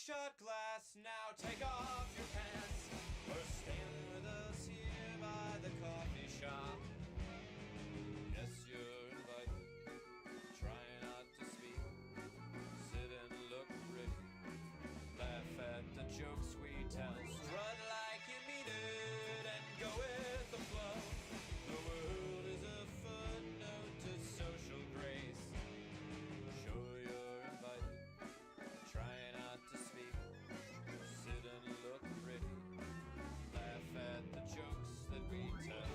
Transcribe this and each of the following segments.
shot glass. Now take off your pants, or stand with us here by the coffee shop. Yes, you're invited. Try not to speak. Sit and look pretty. Laugh at the jokes we tell. Strut like you mean it and go with the flow. The world is a footnote to social grace. Sure, you're invited. Try not to speak. Sit and look pretty. Laugh at the jokes that we tell.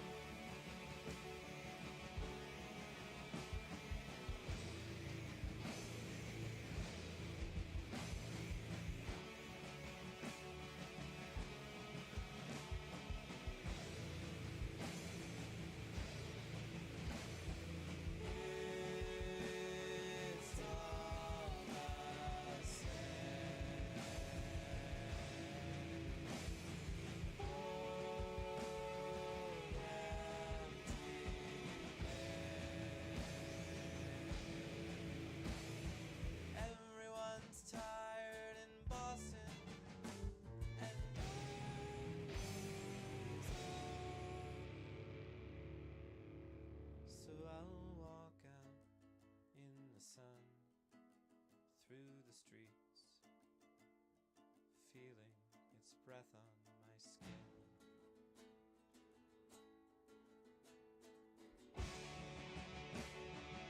Tired in Boston, and so I'll walk out in the sun through the streets, feeling its breath on my skin. So I'll walk out in the sun through the streets,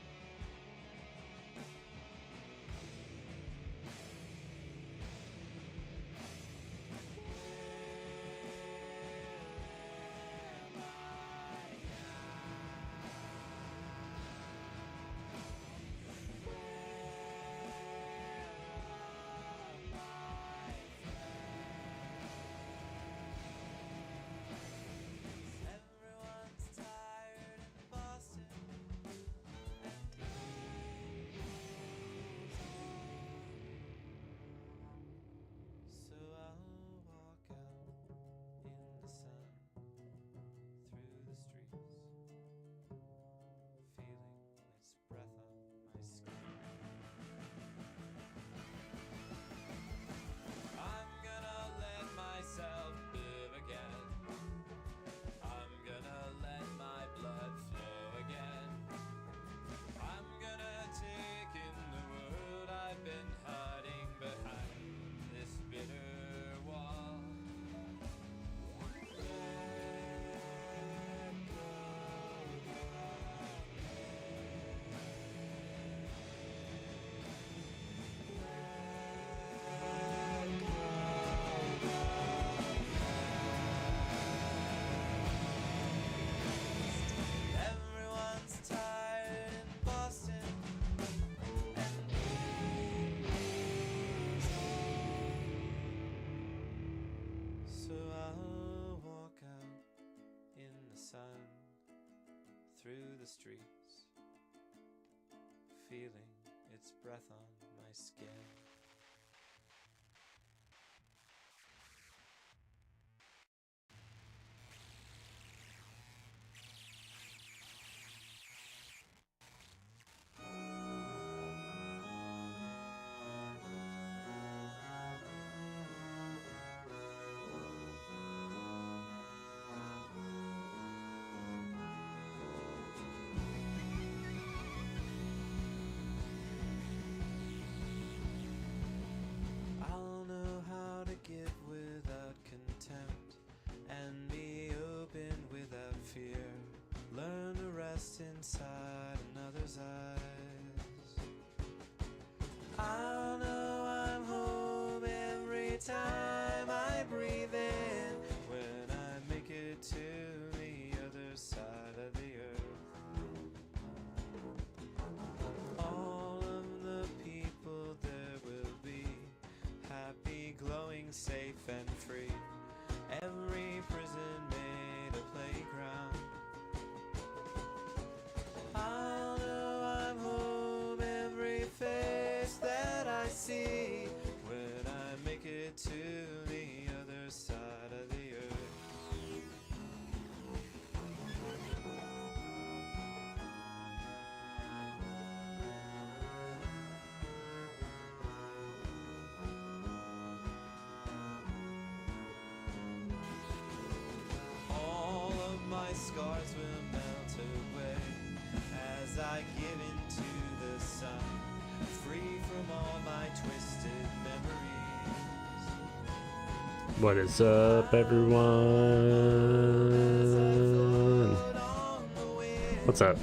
feeling its breath on my skin. I'm gonna let myself live again. I'm gonna let my blood flow again. I'm gonna take in the world I've been hiding behind this bitter wall. Everyone's tired in Boston, so I'll walk out in the sun through the streets, feeling its breath on my skin. Give without contempt and be open without fear. Learn to rest inside another's eyes. I know I'm home every time I breathe in, when I make it to the other side of the earth. All of the people there will be happy, glowing, safe and free. Every prison made a playground. scars will melt away as I give into the sun, free from all my twisted memories. What is up, everyone? What's up?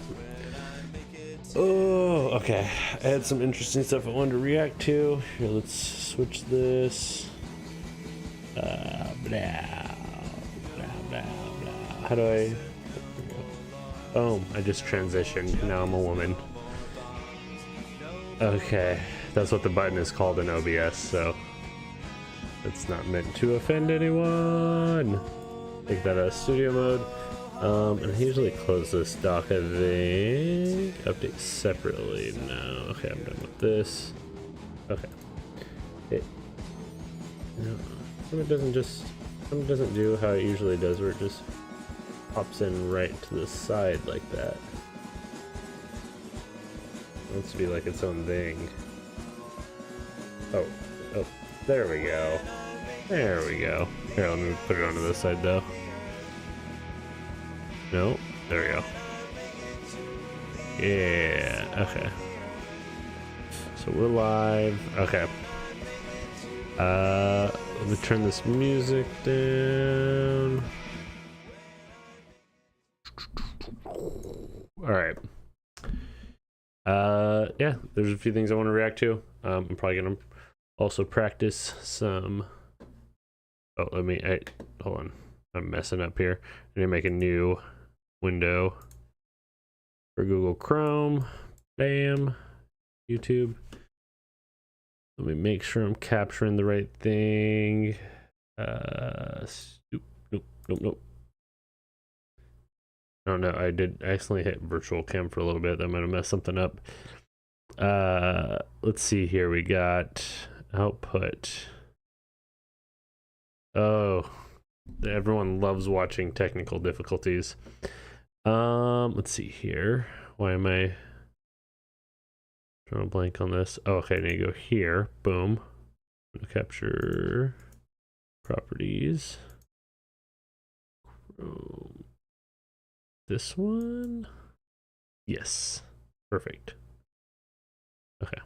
Oh, okay. I had some interesting stuff I wanted to react to. Here, let's switch this. Blah, blah, blah, blah. How do I... Oh, I just transitioned. Now I'm a woman. Okay, that's what the button is called in OBS, so it's not meant to offend anyone. Take that out of studio mode. And I usually close this dock, I think. Update separately. No. Okay, I'm done with this. Okay. No. Some it doesn't do how it usually does, where it just pops in right to the side like that. It wants to be like its own thing. Oh, there we go. There we go. Here, let me put it onto this side though. No, there we go. Yeah, okay. So we're live. Okay. Let me turn this music down. Alright. Yeah, there's a few things I want to react to. I'm probably gonna also practice some. Oh, hold on. I'm messing up here. I need to make a new window for Google Chrome. Bam. YouTube. Let me make sure I'm capturing the right thing. Nope. Oh no, I accidentally hit virtual cam for a little bit. That might have messed something up. Let's see here. We got output. Oh, everyone loves watching technical difficulties. Let's see here. Why am I drawing a blank on this? Oh, okay, I need to go here. Boom. Capture properties. This one? Yes. Perfect. Okay.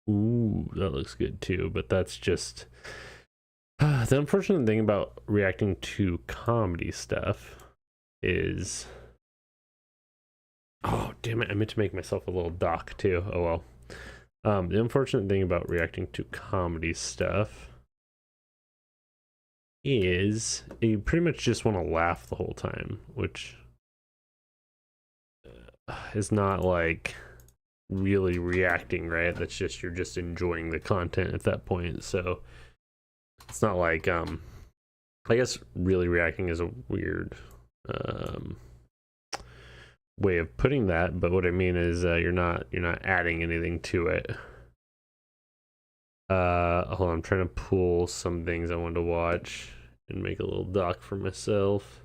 Ooh, that looks good too, but that's just the unfortunate thing about reacting to comedy stuff is, oh damn it, I meant to make myself a little doc too. Oh well. The unfortunate thing about reacting to comedy stuff is you pretty much just want to laugh the whole time, which is not like really reacting, right? That's just, you're just enjoying the content at that point. So it's not like I guess really reacting is a weird way of putting that, but what I mean is you're not adding anything to it. Hold on, I'm trying to pull some things I wanted to watch and make a little doc for myself.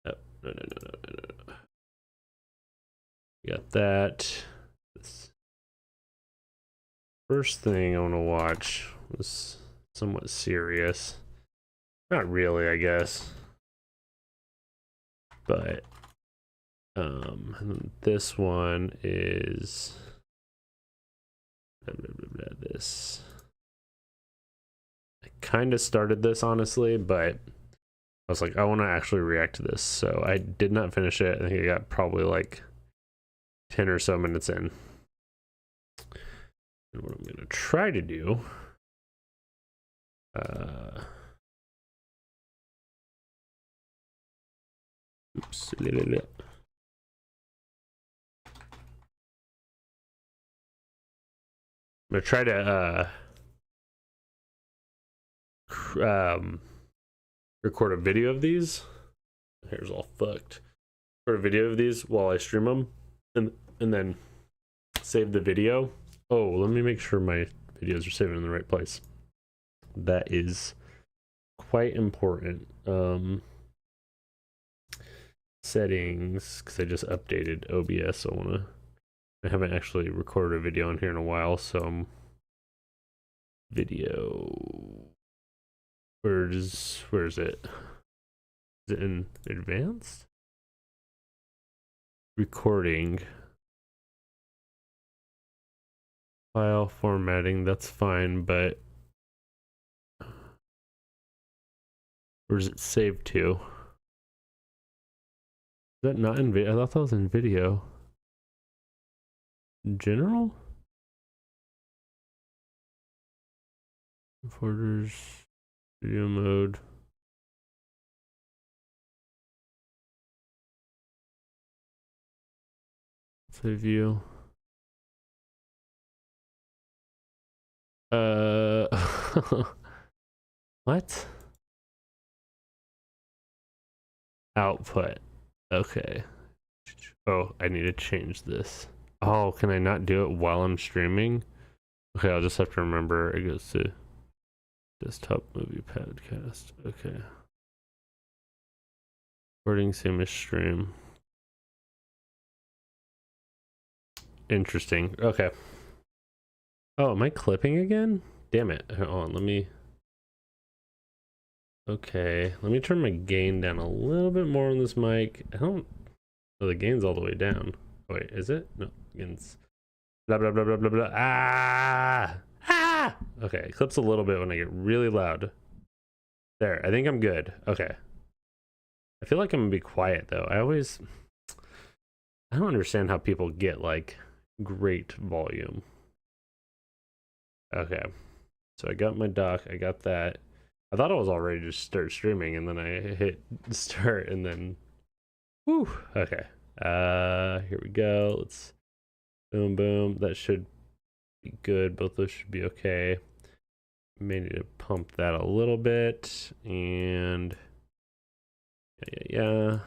Oh, no. Got that. This first thing I want to watch was somewhat serious. Not really, I guess. But this one is this. I kind of started this honestly, but I was like, I want to actually react to this, so I did not finish it. I think I got probably like 10 or so minutes in. And what I'm gonna try to do, oops, I'm gonna try to record a video of these. Hair's all fucked. Record a video of these while I stream them, and then save the video. Oh, let me make sure my videos are saved in the right place. That is quite important. Settings, because I just updated OBS, so I haven't actually recorded a video on here in a while, so video where is it? Is it in advanced? Recording. File formatting, that's fine, but where's it saved to? Is that not in video? I thought that was in video. General? Folders, video mode. Save view. What? Output. Okay. Oh, I need to change this. Oh, can I not do it while I'm streaming? Okay, I'll just have to remember it goes to desktop movie podcast. Okay. Recording same as stream. Interesting. Okay. Oh, am I clipping again? Damn it. Hold on, let me... Okay, let me turn my gain down a little bit more on this mic. I don't... Oh, the gain's all the way down. Oh, wait, is it? No, gain's... Blah, blah, blah, blah, blah, blah. Ah! Ah! Okay, it clips a little bit when I get really loud. There, I think I'm good. Okay. I feel like I'm gonna be quiet, though. I don't understand how people get, like, great volume. Okay, so I got my dock, I got that. I thought I was all ready to start streaming, and then I hit start, and then, whew, okay. Here we go. Let's boom, boom. That should be good. Both those should be okay. May need to pump that a little bit, and yeah.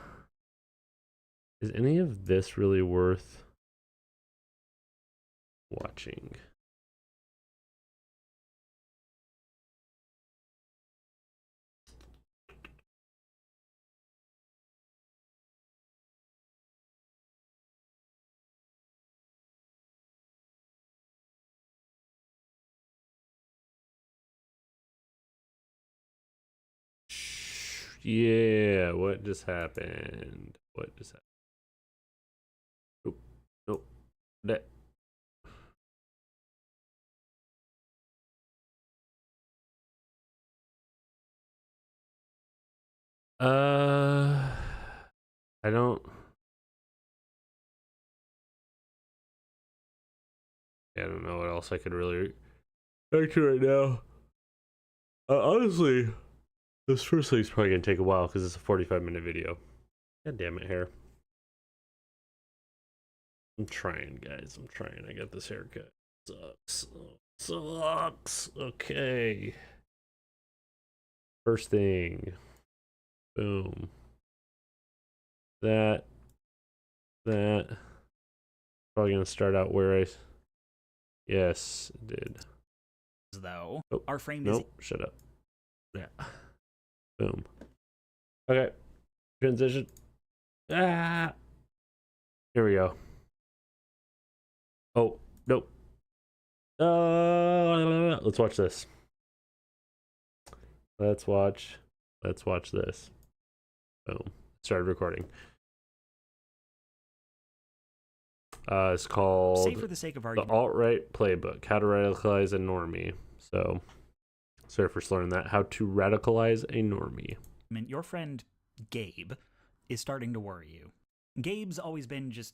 Is any of this really worth watching? Yeah, what just happened? What just happened? Nope, nope. That. I don't. I don't know what else I could really react to right now. Honestly, this first thing's probably gonna take a while because it's a 45-minute video. God damn it, hair. I'm trying, guys. I'm trying. I got this haircut. Sucks. Sucks. Okay. First thing. Boom. That. Probably gonna start out where I. Yes, it did. Though oh, our frame nope, shut up. Yeah. Boom. Okay. Transition. Ah. Here we go. Oh, nope. Let's watch this. Let's watch this. Boom. Started recording. It's called Say for the sake of The argument. Alt-Right Playbook, How to Radicalize a Normie. So, sorry for slurring that. How to radicalize a normie. Your friend Gabe is starting to worry you. Gabe's always been just,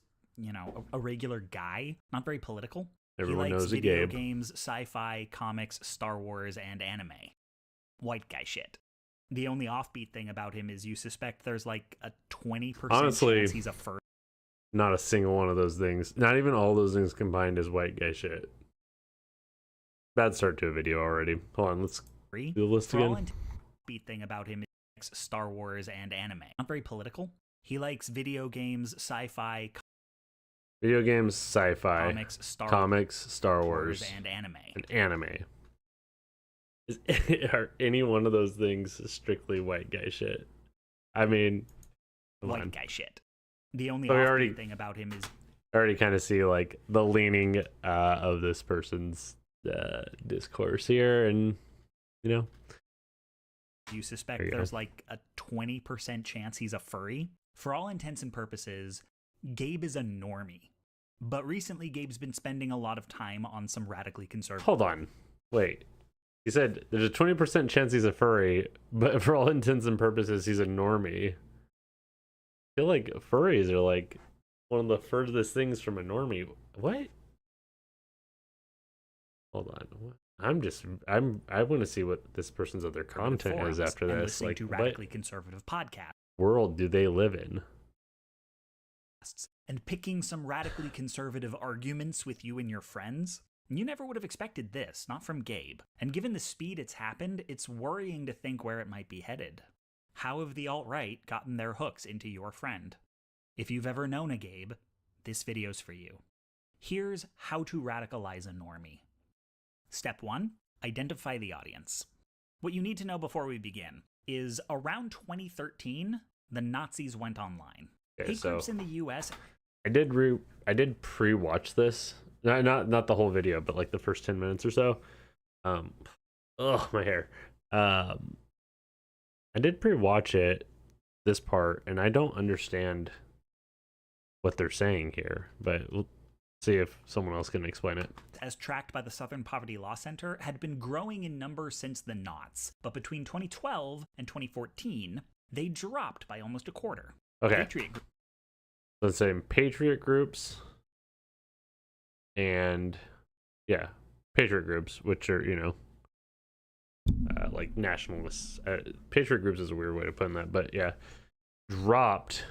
a regular guy, not very political. Everyone he likes knows a video Gabe. games, sci-fi, comics, Star Wars, and anime. White guy shit. The only offbeat thing about him is you suspect there's like a 20% Honestly, chance he's a first. Not a single one of those things. Not even all those things combined is white guy shit. Bad start to a video already. Hold on, let's do the list again. Offbeat thing about him is Star Wars and anime. Not very political. He likes video games, sci-fi, Video games, sci-fi, comics, Star Wars, and anime. Are any one of those things strictly white guy shit? I mean, white guy shit. The only thing about him is I already kind of see like the leaning of this person's discourse here, and You suspect There you go. there's like a 20% chance he's a furry. For all intents and purposes, Gabe is a normie. But recently, Gabe's been spending a lot of time on some radically conservative. Hold on. Wait. He said there's a 20% chance he's a furry, but for all intents and purposes, he's a normie. I feel like furries are like one of the furthest things from a normie. What? Hold on. I want to see what this person's other content is forums after and this. listening Like, to what radically conservative podcasts world do they live in? and picking some radically conservative arguments with you and your friends. You never would have expected this, not from Gabe. And given the speed it's happened, it's worrying to think where it might be headed. How have the alt-right gotten their hooks into your friend? If you've ever known a Gabe, this video's for you. Here's how to radicalize a normie. Step 1, identify the audience. What you need to know before we begin is around 2013, the Nazis went online. Okay, Hate so groups in the US. I did pre-watch this. Not the whole video, but like the first 10 minutes or so. My hair. I did pre-watch it, this part, and I don't understand what they're saying here, but we'll see if someone else can explain it. As tracked by the Southern Poverty Law Center, had been growing in number since the Knots, but between 2012 and 2014, they dropped by almost a quarter. Okay. Patriot group Let's say patriot groups and patriot groups, which are, like nationalists. Patriot groups is a weird way to put that, but yeah, dropped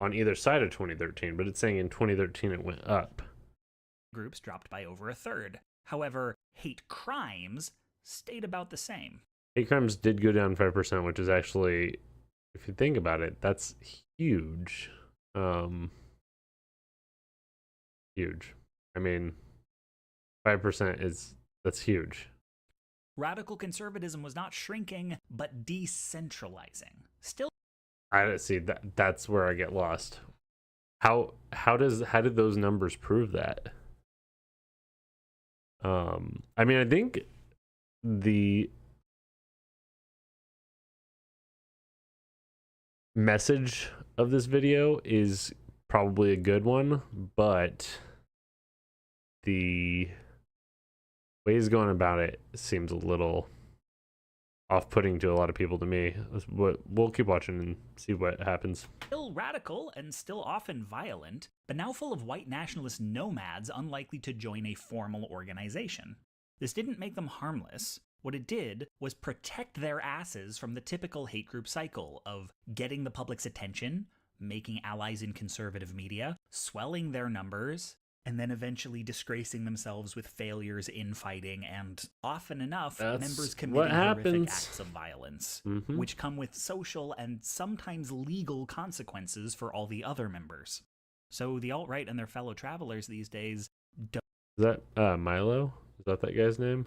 on either side of 2013, but it's saying in 2013 it went up. groups dropped by over a third. However, hate crimes stayed about the same. Hate crimes did go down 5%, which is actually, if you think about it, that's huge. Huge. I mean, 5% that's huge. Radical conservatism was not shrinking, but decentralizing. Still, I don't see that's where I get lost. How did those numbers prove that? I mean, I think the message of this video is probably a good one, but the ways going about it seems a little off-putting to a lot of people. To me, we'll keep watching and see what happens. Still radical and still often violent, but now full of white nationalist nomads unlikely to join a formal organization. This didn't make them harmless. What it did was protect their asses from the typical hate group cycle of getting the public's attention, making allies in conservative media, swelling their numbers, and then eventually disgracing themselves with failures in fighting and, often enough, members committing horrific acts of violence, which come with social and sometimes legal consequences for all the other members. So the alt-right and their fellow travelers these days Is that Milo? Is that guy's name?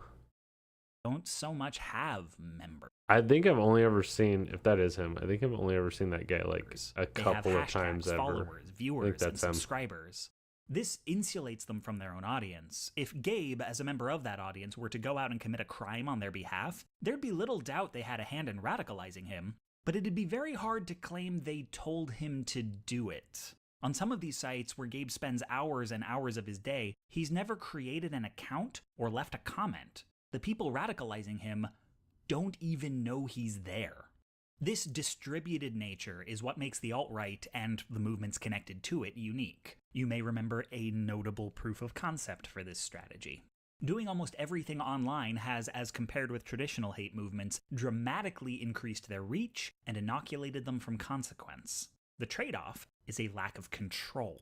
don't so much have members. I think I've only ever seen, if that is him, I think I've only ever seen that guy like a couple of times ever. Followers, viewers, and subscribers. This insulates them from their own audience. If Gabe, as a member of that audience, were to go out and commit a crime on their behalf, there'd be little doubt they had a hand in radicalizing him, but it'd be very hard to claim they told him to do it. On some of these sites where Gabe spends hours and hours of his day, he's never created an account or left a comment. The people radicalizing him don't even know he's there. This distributed nature is what makes the alt-right and the movements connected to it unique. You may remember a notable proof of concept for this strategy. Doing almost everything online has, as compared with traditional hate movements, dramatically increased their reach and inoculated them from consequence. The trade-off is a lack of control.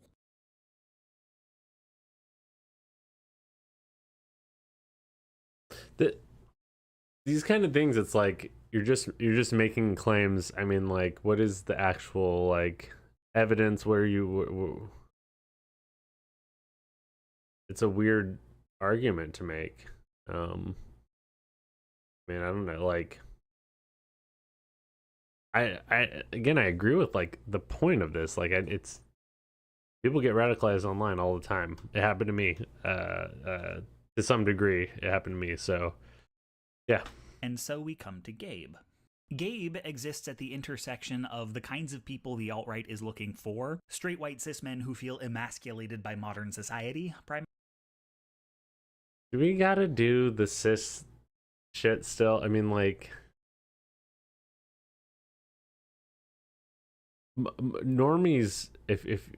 These kind of things, it's like you're just making claims. I mean, like, what is the actual like evidence where you? It's a weird argument to make. I mean, I don't know. Like, I agree with like the point of this. Like, it's people get radicalized online all the time. It happened to me. To some degree, it happened to me. So, yeah. And so we come to Gabe. Gabe exists at the intersection of the kinds of people the alt-right is looking for, straight white cis men who feel emasculated by modern society, Do we gotta do the cis shit still? I mean, like, normies, if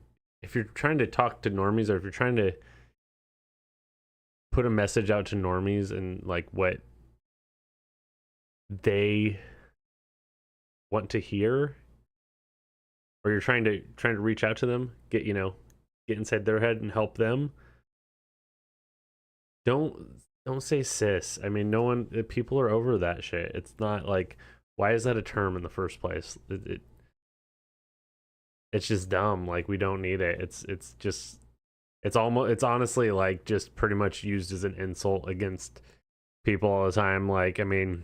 you're trying to talk to normies, or if you're trying to put a message out to normies and like what they want to hear, or you're trying to reach out to them, get inside their head and help them, don't say cis. I mean, people are over that shit. It's not like, why is that a term in the first place? It's just dumb. Like, we don't need it. It's honestly like just pretty much used as an insult against people all the time. Like, I mean,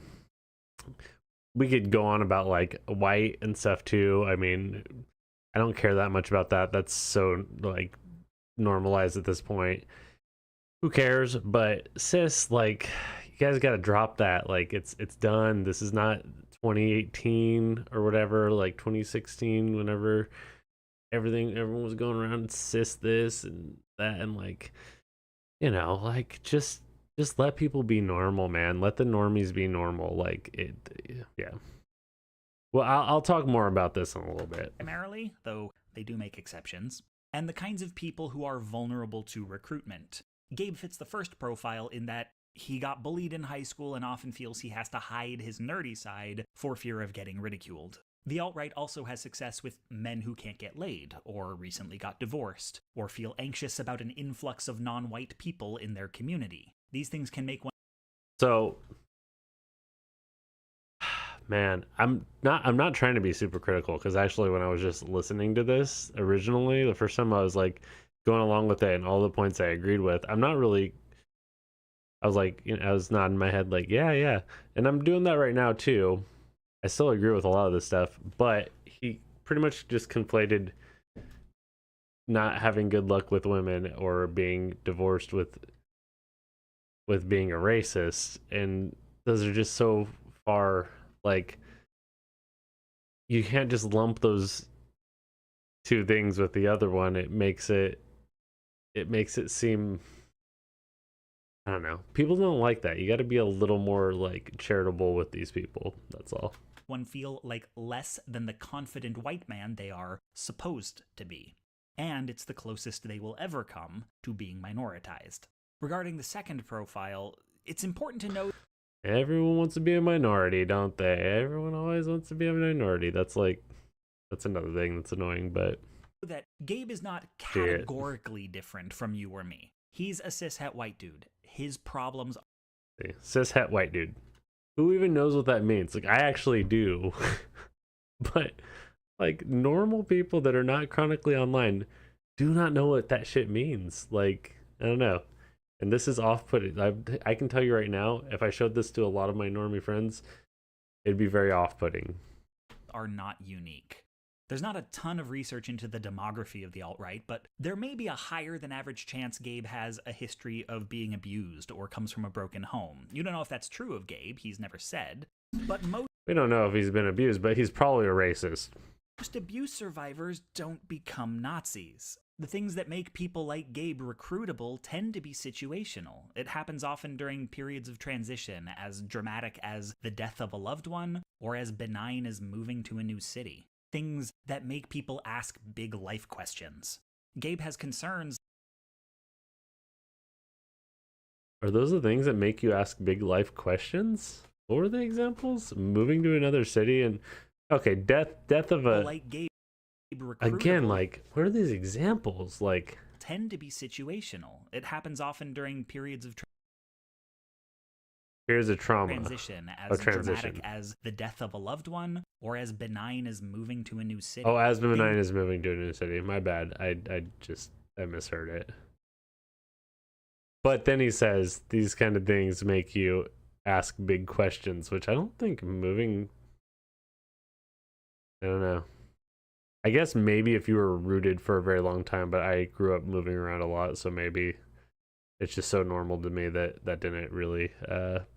we could go on about like white and stuff too. I mean, I don't care that much about that. That's so like normalized at this point. Who cares? But cis, like, you guys got to drop that. Like, it's done. This is not 2018 or whatever, like 2016, whenever everyone was going around cis this and that, and like, like just let people be normal, man. Let the normies be normal. Like, yeah. Well, I'll talk more about this in a little bit. Primarily, though they do make exceptions, and the kinds of people who are vulnerable to recruitment. Gabe fits the first profile in that he got bullied in high school and often feels he has to hide his nerdy side for fear of getting ridiculed. The alt-right also has success with men who can't get laid, or recently got divorced, or feel anxious about an influx of non-white people in their community. These things can make one... So, man, I'm not trying to be super critical, because actually when I was just listening to this originally, the first time I was like going along with it and all the points I agreed with, I was like, I was nodding my head like, yeah. And I'm doing that right now too. I still agree with a lot of this stuff, but he pretty much just conflated not having good luck with women or being divorced with being a racist, and those are just so far, like, you can't just lump those two things with the other one. It makes it seem, I don't know. People don't like that. You got to be a little more like charitable with these people. That's all. One feel like less than the confident white man they are supposed to be. And it's the closest they will ever come to being minoritized. Regarding the second profile, it's important to note everyone wants to be a minority, don't they? Everyone always wants to be a minority. That's another thing that's annoying, but that Gabe is not categorically different from you or me. He's a cishet white dude. His problems... Cishet white dude. Who even knows what that means? Like, I actually do. But, like, normal people that are not chronically online do not know what that shit means. Like, I don't know. And this is off-putting. I can tell you right now, if I showed this to a lot of my normie friends, it'd be very off-putting. Are not unique. There's not a ton of research into the demography of the alt-right, but there may be a higher than average chance Gabe has a history of being abused or comes from a broken home. You don't know if that's true of Gabe, he's never said, but we don't know if he's been abused, but he's probably a racist. Most abuse survivors don't become Nazis. The things that make people like Gabe recruitable tend to be situational. It happens often during periods of transition, as dramatic as the death of a loved one, or as benign as moving to a new city. Things that make people ask big life questions. Gabe has concerns. Are those the things that make you ask big life questions? What were the examples? Moving to another city and... Okay, death of a... Like Gabe, again, like, what are these examples? Like... Tend to be situational. It happens often during periods of trauma. Transition, as dramatic as the death of a loved one, or as benign as moving to a new city. Oh, as benign as moving to a new city. My bad. I misheard it. But then he says these kind of things make you ask big questions, which I don't think moving... I don't know. I guess maybe if you were rooted for a very long time, but I grew up moving around a lot, so maybe it's just so normal to me that that didn't really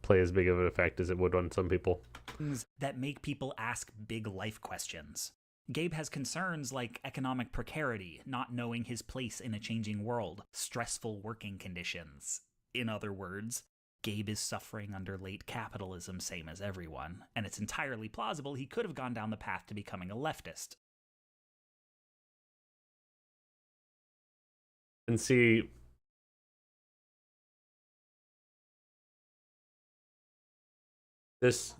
play as big of an effect as it would on some people. Things that make people ask big life questions. Gabe has concerns like economic precarity, not knowing his place in a changing world, stressful working conditions. In other words, Gabe is suffering under late capitalism, same as everyone, and it's entirely plausible he could have gone down the path to becoming a leftist. And see, this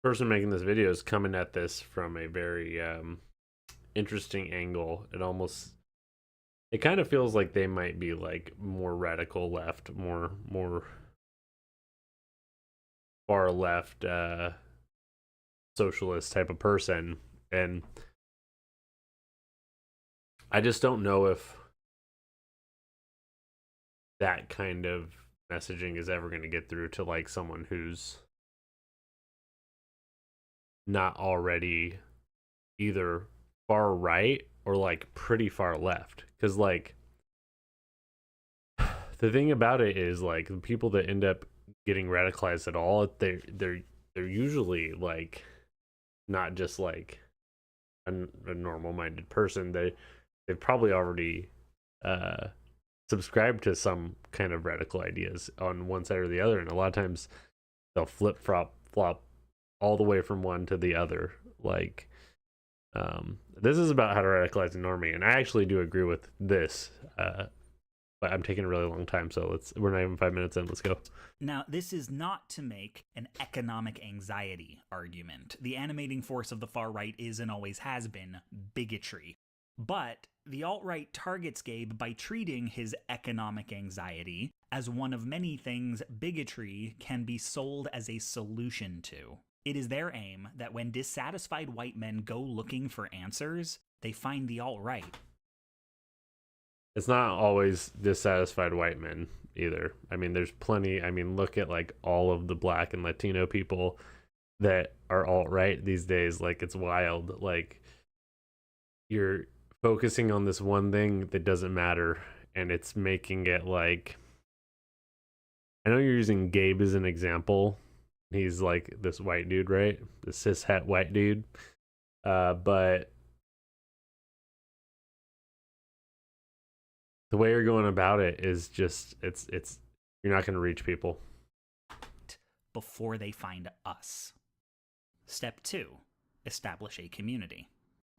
person making this video is coming at this from a very interesting angle. It kind of feels like they might be like more radical left, more far left socialist type of person, and I just don't know if that kind of messaging is ever going to get through to like someone who's not already either far right or like pretty far left. Because like the thing about it is like the people that end up getting radicalized at all, they're usually like not just like a normal minded person. They've probably already subscribed to some kind of radical ideas on one side or the other, and a lot of times they'll flop all the way from one to the other. Like this is about how to radicalize an army, and I actually do agree with this, but I'm taking a really long time, so we're not even 5 minutes in. Let's go. Now, this is not to make an economic anxiety argument. The animating force of the far right is and always has been bigotry. But the alt-right targets Gabe by treating his economic anxiety as one of many things bigotry can be sold as a solution to. It is their aim that when dissatisfied white men go looking for answers, they find the alt-right. It's not always dissatisfied white men either. I mean, there's plenty. I mean, look at like all of the Black and Latino people that are alt-right these days. Like, it's wild. Like, you're focusing on this one thing that doesn't matter, and it's making it like, I know you're using Gabe as an example. He's like this white dude, right? The cishet white dude. But the way you're going about it is just, it's you're not going to reach people. Before they find us. Step 2. Establish a community.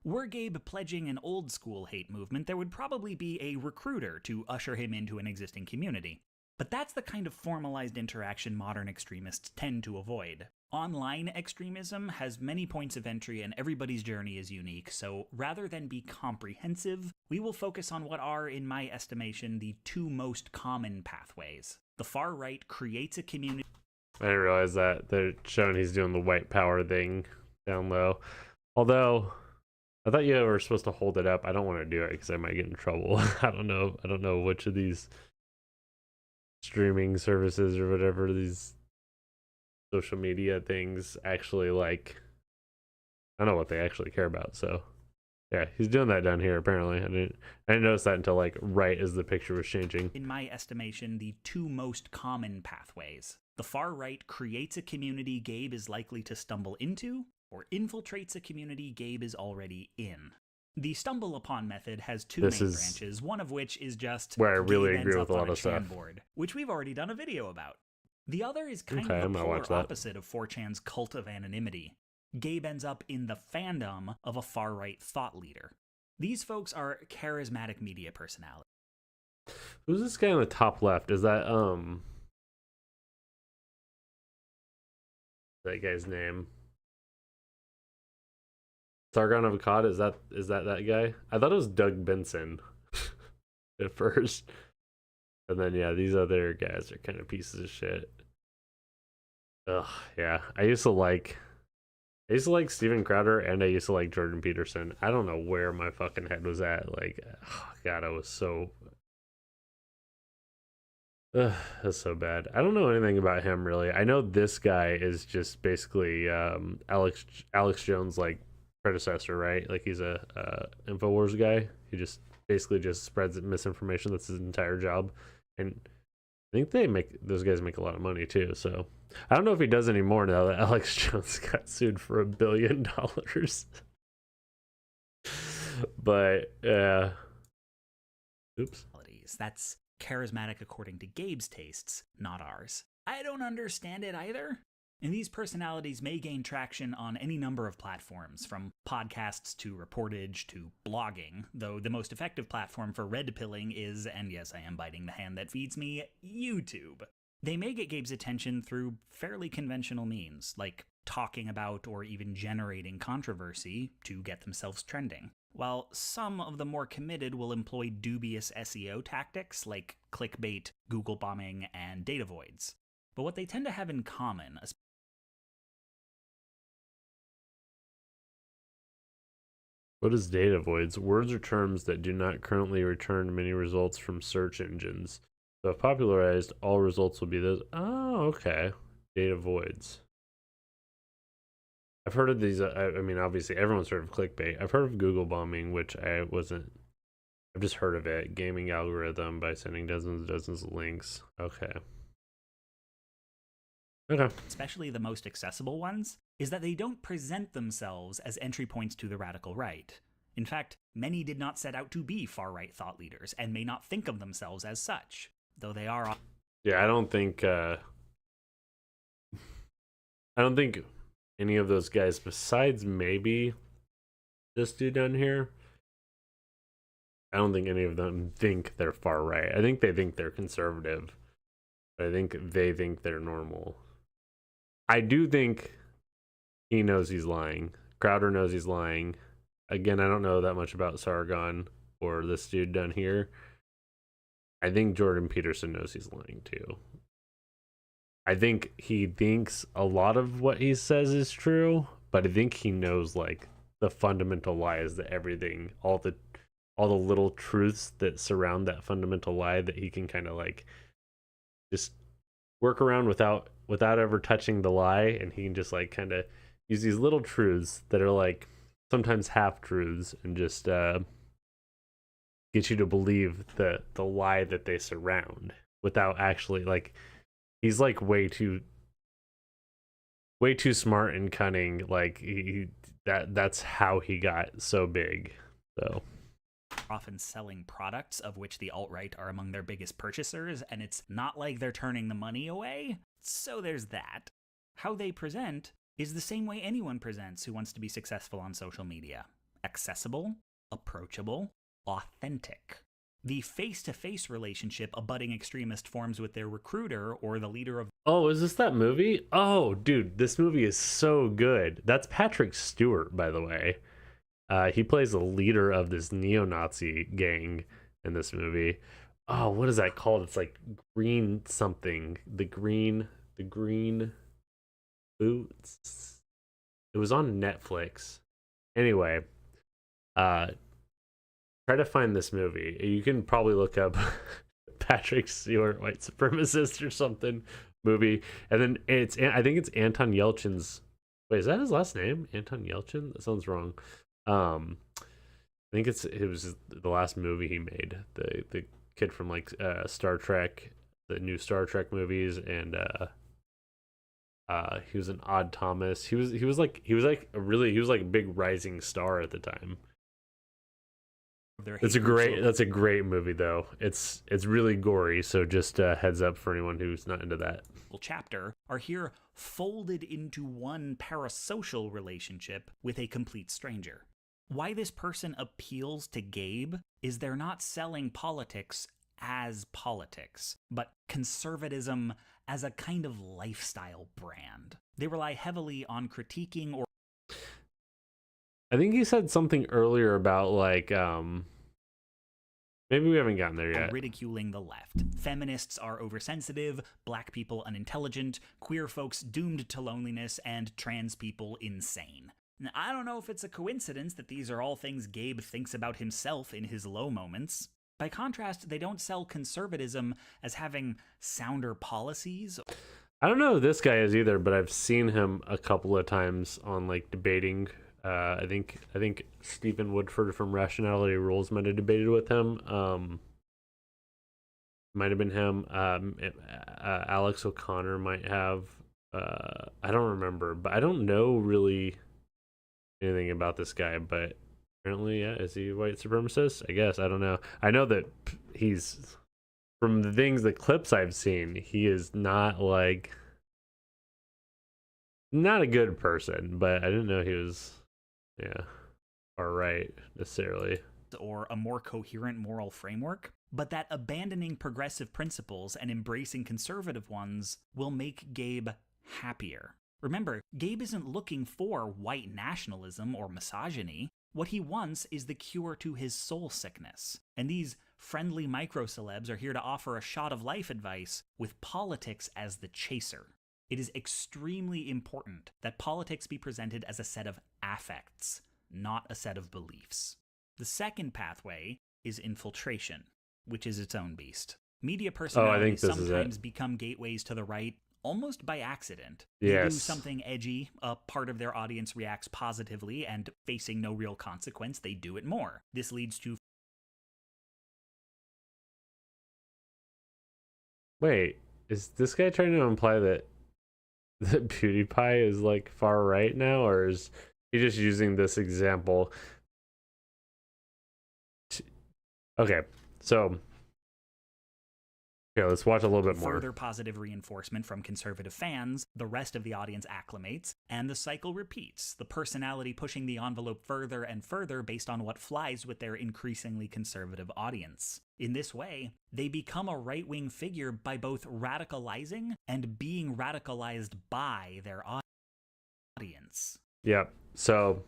Were Gabe pledging an old school hate movement, there would probably be a recruiter to usher him into an existing community. But that's the kind of formalized interaction modern extremists tend to avoid. Online extremism has many points of entry and everybody's journey is unique, so rather than be comprehensive, we will focus on what are, in my estimation, the two most common pathways. The far right creates a community. I didn't realize that. They're showing he's doing the white power thing down low. Although, I thought you were supposed to hold it up. I don't want to do it because I might get in trouble. I don't know which of these streaming services or whatever, these social media things actually like, I don't know what they actually care about. So yeah, he's doing that down here apparently. I didn't notice that until like right as the picture was changing. In my estimation, the two most common pathways. The far right creates a community Gabe is likely to stumble into, or infiltrates a community Gabe is already in. The stumble upon method has two main branches, one of which is just where I really Gabe agree ends with a up lot on of stuff. Board, which we've already done a video about. The other is kind Okay, of I the might polar watch that. opposite of 4chan's cult of anonymity. Gabe ends up in the fandom of a far-right thought leader. These folks are charismatic media personalities. Who's this guy on the top left? Is that that guy's name? Sargon of Akkad? Is that guy? I thought it was Doug Benson at first. And then yeah, these other guys are kind of pieces of shit. Ugh, yeah. I used to like Steven Crowder, and I used to like Jordan Peterson. I don't know where my fucking head was at. Like, oh God, I was so that's so bad. I don't know anything about him really. I know this guy is just basically Alex Jones' like predecessor, right? Like he's a InfoWars guy. He just basically just spreads misinformation. That's his entire job. And I think those guys make a lot of money too. So I don't know if he does anymore now that Alex Jones got sued for $1 billion. But oops. That's charismatic according to Gabe's tastes, not ours. I don't understand it either. And these personalities may gain traction on any number of platforms, from podcasts to reportage to blogging, though the most effective platform for red pilling is, and yes, I am biting the hand that feeds me, YouTube. They may get Gabe's attention through fairly conventional means, like talking about or even generating controversy to get themselves trending, while some of the more committed will employ dubious SEO tactics like clickbait, Google bombing, and data voids. But what they tend to have in common, What is data voids? Words or terms that do not currently return many results from search engines. So if popularized, all results will be those. Oh, okay. Data voids. I've heard of these. I mean, obviously, everyone's heard of clickbait. I've heard of Google bombing, which I've just heard of it. Gaming algorithm by sending dozens and dozens of links. Okay. Especially the most accessible ones, is that they don't present themselves as entry points to the radical right. In fact, many did not set out to be far-right thought leaders and may not think of themselves as such, though they are. Yeah, I don't think any of those guys, besides maybe this dude down here, I don't think any of them think they're far right. I think they think they're conservative, but I think they think they're normal. I do think he knows he's lying. Crowder knows he's lying. Again, I don't know that much about Sargon or this dude down here. I think Jordan Peterson knows he's lying too. I think he thinks a lot of what he says is true, but I think he knows like the fundamental lie is that everything, all the little truths that surround that fundamental lie, that he can kind of like just work around without ever touching the lie, and he can just like kind of use these little truths that are like sometimes half truths and just get you to believe the lie that they surround without actually like. He's like way too smart and cunning. Like that's how he got so big. So often selling products of which the alt-right are among their biggest purchasers, and it's not like they're turning the money away. So there's that. How they present is the same way anyone presents who wants to be successful on social media. Accessible, approachable, authentic. The face-to-face relationship a budding extremist forms with their recruiter or the leader of... Oh, is this that movie? Oh, dude, this movie is so good. That's Patrick Stewart, by the way. He plays the leader of this neo-Nazi gang in this movie. Oh, what is that called? It's like green something. The green boots. It was on Netflix. Anyway, try to find this movie. You can probably look up Patrick Stewart, white supremacist or something movie. And then I think it's Anton Yelchin's. Wait, is that his last name? Anton Yelchin? That sounds wrong. I think it was the last movie he made. The kid from like Star Trek, the new Star Trek movies, and he was an Odd Thomas. He was like a big rising star at the time. That's a great movie though. It's really gory, so just heads up for anyone who's not into that. Chapter are here folded into one parasocial relationship with a complete stranger. Why this person appeals to Gabe is they're not selling politics as politics, but conservatism as a kind of lifestyle brand. They rely heavily on critiquing or... I think he said something earlier about like maybe we haven't gotten there yet. Ridiculing the left. Feminists are oversensitive, black people unintelligent, queer folks doomed to loneliness, and trans people insane. Now, I don't know if it's a coincidence that these are all things Gabe thinks about himself in his low moments. By contrast, they don't sell conservatism as having sounder policies. I don't know who this guy is either, but I've seen him a couple of times on like debating. I think Stephen Woodford from Rationality Rules might have debated with him. Might have been him. Alex O'Connor might have. I don't remember, but I don't know really anything about this guy. But apparently, yeah, is he a white supremacist? I guess I don't know. I know that he's, from the clips I've seen, he is not not a good person. But I didn't know he was, far right necessarily. Or a more coherent moral framework, but that abandoning progressive principles and embracing conservative ones will make Gabe happier. Remember, Gabe isn't looking for white nationalism or misogyny. What he wants is the cure to his soul sickness. And these friendly micro-celebs are here to offer a shot of life advice with politics as the chaser. It is extremely important that politics be presented as a set of affects, not a set of beliefs. The second pathway is infiltration, which is its own beast. Media personalities sometimes become gateways to the right almost by accident. They do something edgy, a part of their audience reacts positively, and facing no real consequence, they do it more. This leads to... Wait, is this guy trying to imply that PewDiePie is like far right now, or is he just using this example? Okay, so here, let's watch a little bit more. Further positive reinforcement from conservative fans, the rest of the audience acclimates, and the cycle repeats, the personality pushing the envelope further and further based on what flies with their increasingly conservative audience. In this way, they become a right-wing figure by both radicalizing and being radicalized by their audience. Yep, so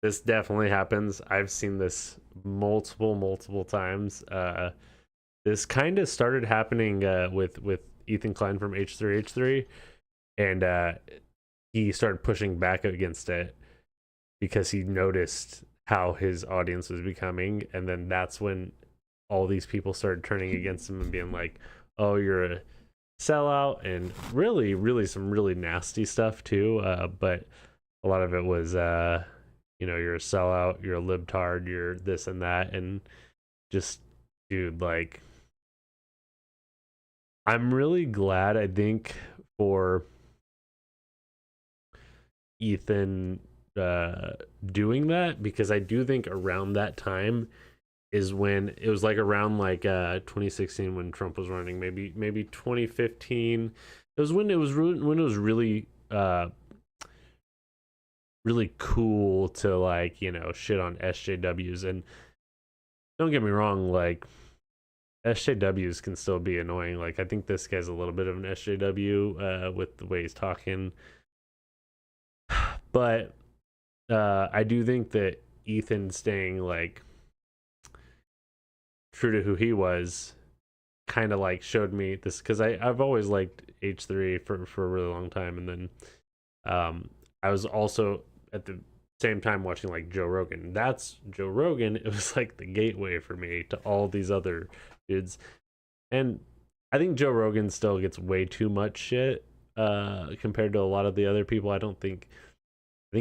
this definitely happens. I've seen this multiple times. This kind of started happening with Ethan Klein from H3H3, and he started pushing back against it because he noticed how his audience was becoming, and then that's when all these people started turning against him and being like, "Oh, you're a sellout," and really some really nasty stuff too. But a lot of it was you're a sellout, you're a libtard, you're this and that, and just, dude, like, I'm really glad, I think, for Ethan doing that, because I do think around that time is when it was like around 2016 when Trump was running, maybe 2015. It was when it was really really cool to shit on SJWs. And don't get me wrong, like, SJWs can still be annoying. Like, I think this guy's a little bit of an SJW with the way he's talking, but I do think that Ethan staying true to who he was kind of showed me this, because I've always liked H3 for a really long time, and then I was also at the same time watching Joe Rogan. That's Joe Rogan. It was the gateway for me to all these other dudes, and I think Joe Rogan still gets way too much shit compared to a lot of the other people. I think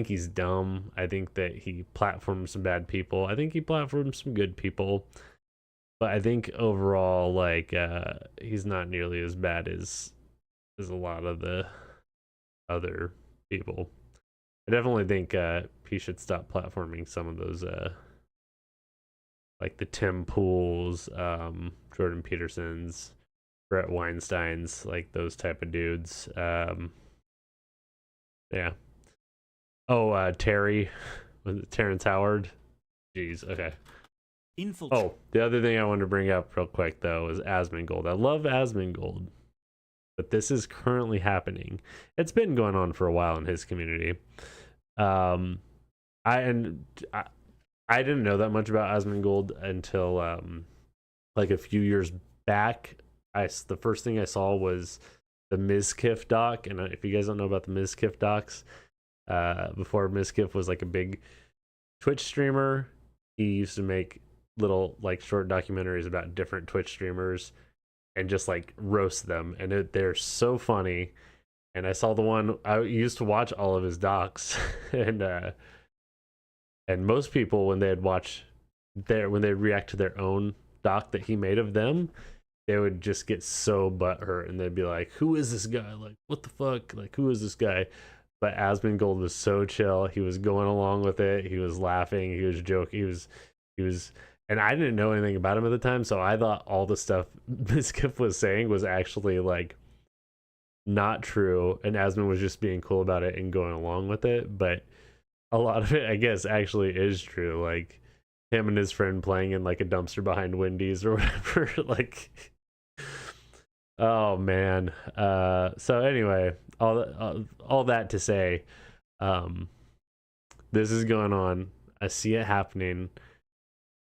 he's dumb. I think that he platforms some bad people. I think he platforms some good people, but I think overall he's not nearly as bad as a lot of the other people. I definitely think he should stop platforming some of those the Tim Pools, Jordan Petersons, Brett Weinsteins, those type of dudes. Yeah. Oh, Terry, was it Terrence Howard? Jeez, okay. Oh, the other thing I wanted to bring up real quick though is Asmongold. I love Asmongold, but this is currently happening. It's been going on for a while in his community. I didn't know that much about Asmongold until a few years back. The first thing I saw was the Mizkif doc, and if you guys don't know about the Mizkif docs, before Mizkif was a big Twitch streamer, he used to make little short documentaries about different Twitch streamers and just roast them, and they're so funny. And I saw the one, I used to watch all of his docs, and most people, when they'd react to their own doc that he made of them, they would just get so butthurt and they'd be like, who is this guy? Like, what the fuck? Like, who is this guy? But Asmongold was so chill. He was going along with it. He was laughing. He was joking. He was, and I didn't know anything about him at the time, so I thought all the stuff Mizkif was saying was actually like not true, and Asmon was just being cool about it and going along with it. But a lot of it, I guess, actually is true. Like him and his friend playing in like a dumpster behind Wendy's or whatever. Like, oh man. So anyway, all that to say, this is going on. I see it happening.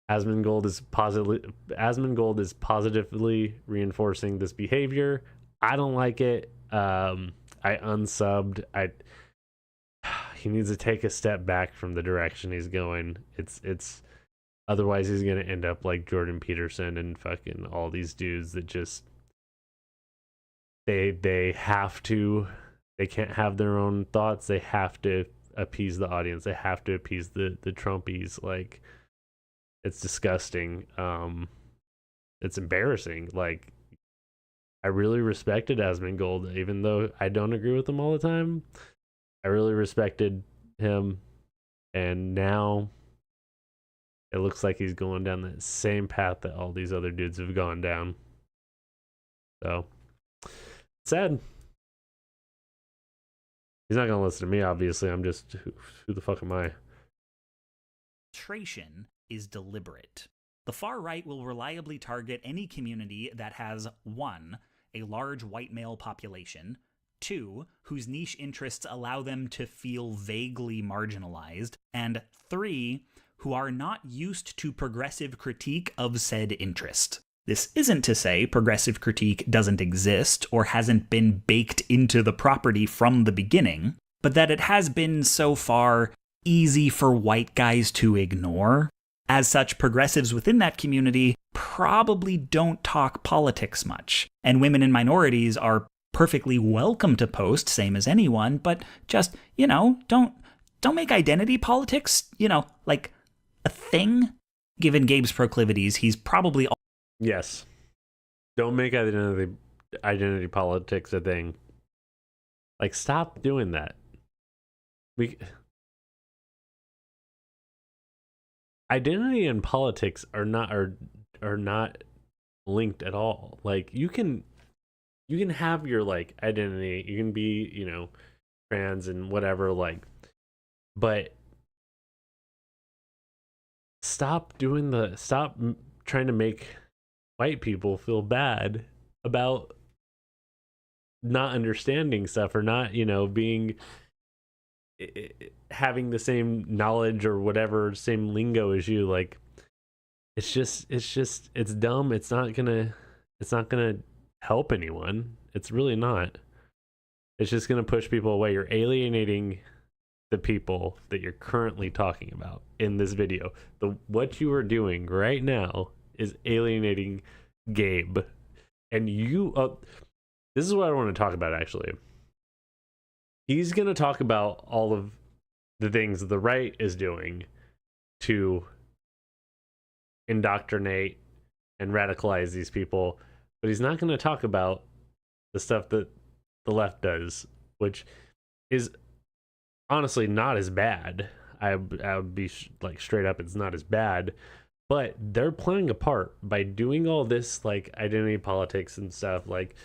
Asmongold is positively reinforcing this behavior. I don't like it. I unsubbed. He needs to take a step back from the direction he's going. It's otherwise he's gonna end up like Jordan Peterson and fucking all these dudes that just they can't have their own thoughts. They have to appease the audience. They have to appease the Trumpies. Like, it's disgusting. It's embarrassing. Like, I really respected Asmongold, even though I don't agree with him all the time. I really respected him, and now it looks like he's going down that same path that all these other dudes have gone down. So, sad. He's not gonna listen to me, obviously. I'm just, who the fuck am I? Administration is deliberate. The far right will reliably target any community that has 1, a large white male population, 2, whose niche interests allow them to feel vaguely marginalized, and 3, who are not used to progressive critique of said interest. This isn't to say progressive critique doesn't exist or hasn't been baked into the property from the beginning, but that it has been so far easy for white guys to ignore. As such, progressives within that community probably don't talk politics much, and women and minorities are perfectly welcome to post, same as anyone, but just, don't make identity politics, like a thing. Given Gabe's proclivities, he's probably... Yes. Don't make identity politics a thing. Like, stop doing that. Identity and politics are not linked at all. Like, you can have your like identity, you can be, trans and whatever, like, but stop trying to make white people feel bad about not understanding stuff or not, having the same knowledge or whatever, same lingo as you. Like, it's dumb. It's not gonna help anyone. It's really not. It's just gonna push people away. You're alienating the people that you're currently talking about in this video. What you are doing right now is alienating Gabe. And this is what I want to talk about, actually. He's going to talk about all of the things the right is doing to indoctrinate and radicalize these people, but he's not going to talk about the stuff that the left does, which is honestly not as bad. I would be like straight up, it's not as bad, but they're playing a part by doing all this like identity politics and stuff. Like,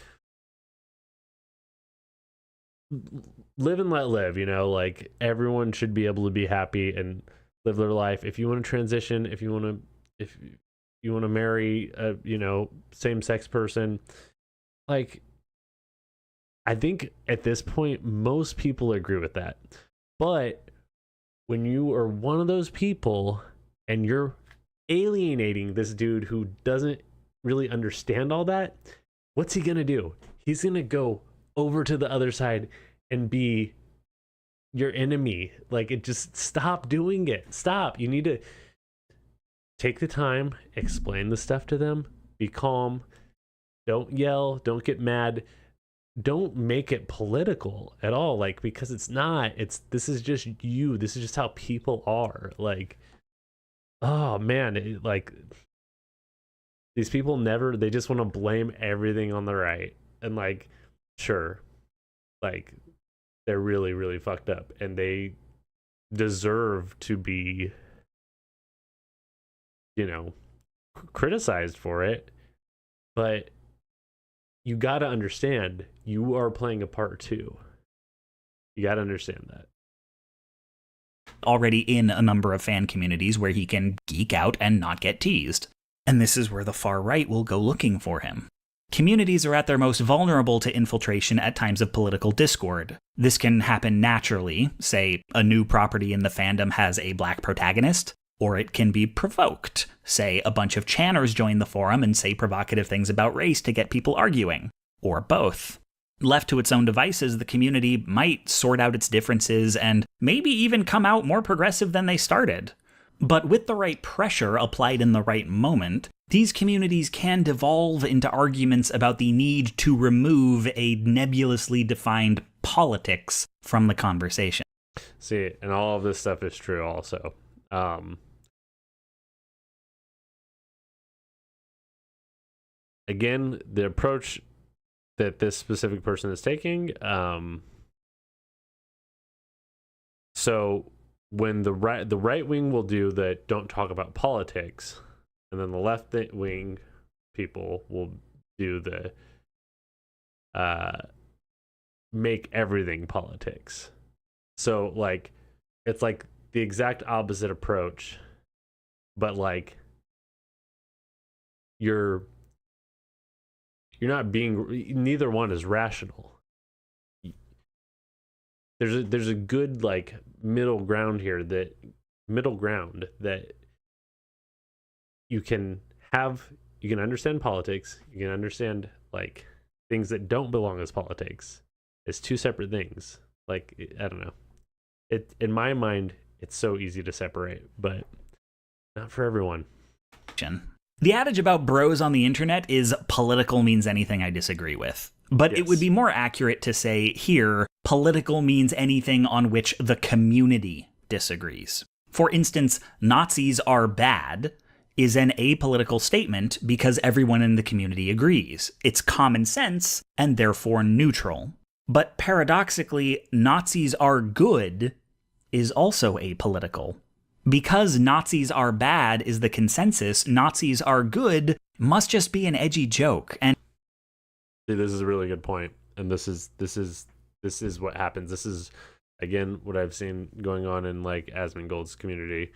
live and let live, like everyone should be able to be happy and live their life. If you want to transition, if you want to marry a same-sex person, like, I think at this point most people agree with that. But when you are one of those people and you're alienating this dude who doesn't really understand all that, what's he gonna do? He's gonna go over to the other side and be your enemy. Like, it just, stop doing it. Stop. You need to take the time, explain the stuff to them, be calm, don't yell, don't get mad, don't make it political at all, like, because it's not. This is just you. This is just how people are. Like, oh man, these people never, they just want to blame everything on the right. And like, sure, like they're really, really fucked up and they deserve to be, you know, criticized for it. But you got to understand, you are playing a part too. You got to understand that. Already in a number of fan communities where he can geek out and not get teased. And this is where the far right will go looking for him. Communities are at their most vulnerable to infiltration at times of political discord. This can happen naturally, say a new property in the fandom has a black protagonist, or it can be provoked, say a bunch of channers join the forum and say provocative things about race to get people arguing, or both. Left to its own devices, the community might sort out its differences and maybe even come out more progressive than they started. But with the right pressure applied in the right moment, these communities can devolve into arguments about the need to remove a nebulously defined politics from the conversation. See, and all of this stuff is true also. Again, the approach that this specific person is taking, so when the right wing will do that, don't talk about politics, and then the left wing people will do the make everything politics. So like it's like the exact opposite approach, but like you're not being, neither one is rational. There's a good like middle ground here, that you can understand politics, you can understand like things that don't belong as politics as two separate things. Like I don't know, it in my mind it's so easy to separate, but not for everyone. The adage about bros on the internet is political means anything I disagree with. But yes, it would be more accurate to say here, political means anything on which the community disagrees. For instance, Nazis are bad is an apolitical statement because everyone in the community agrees. It's common sense and therefore neutral. But paradoxically, Nazis are good is also apolitical. Because Nazis are bad is the consensus, Nazis are good must just be an edgy joke. And see, this is a really good point. And this is what happens. This is again what I've seen going on in like Asmongold's community.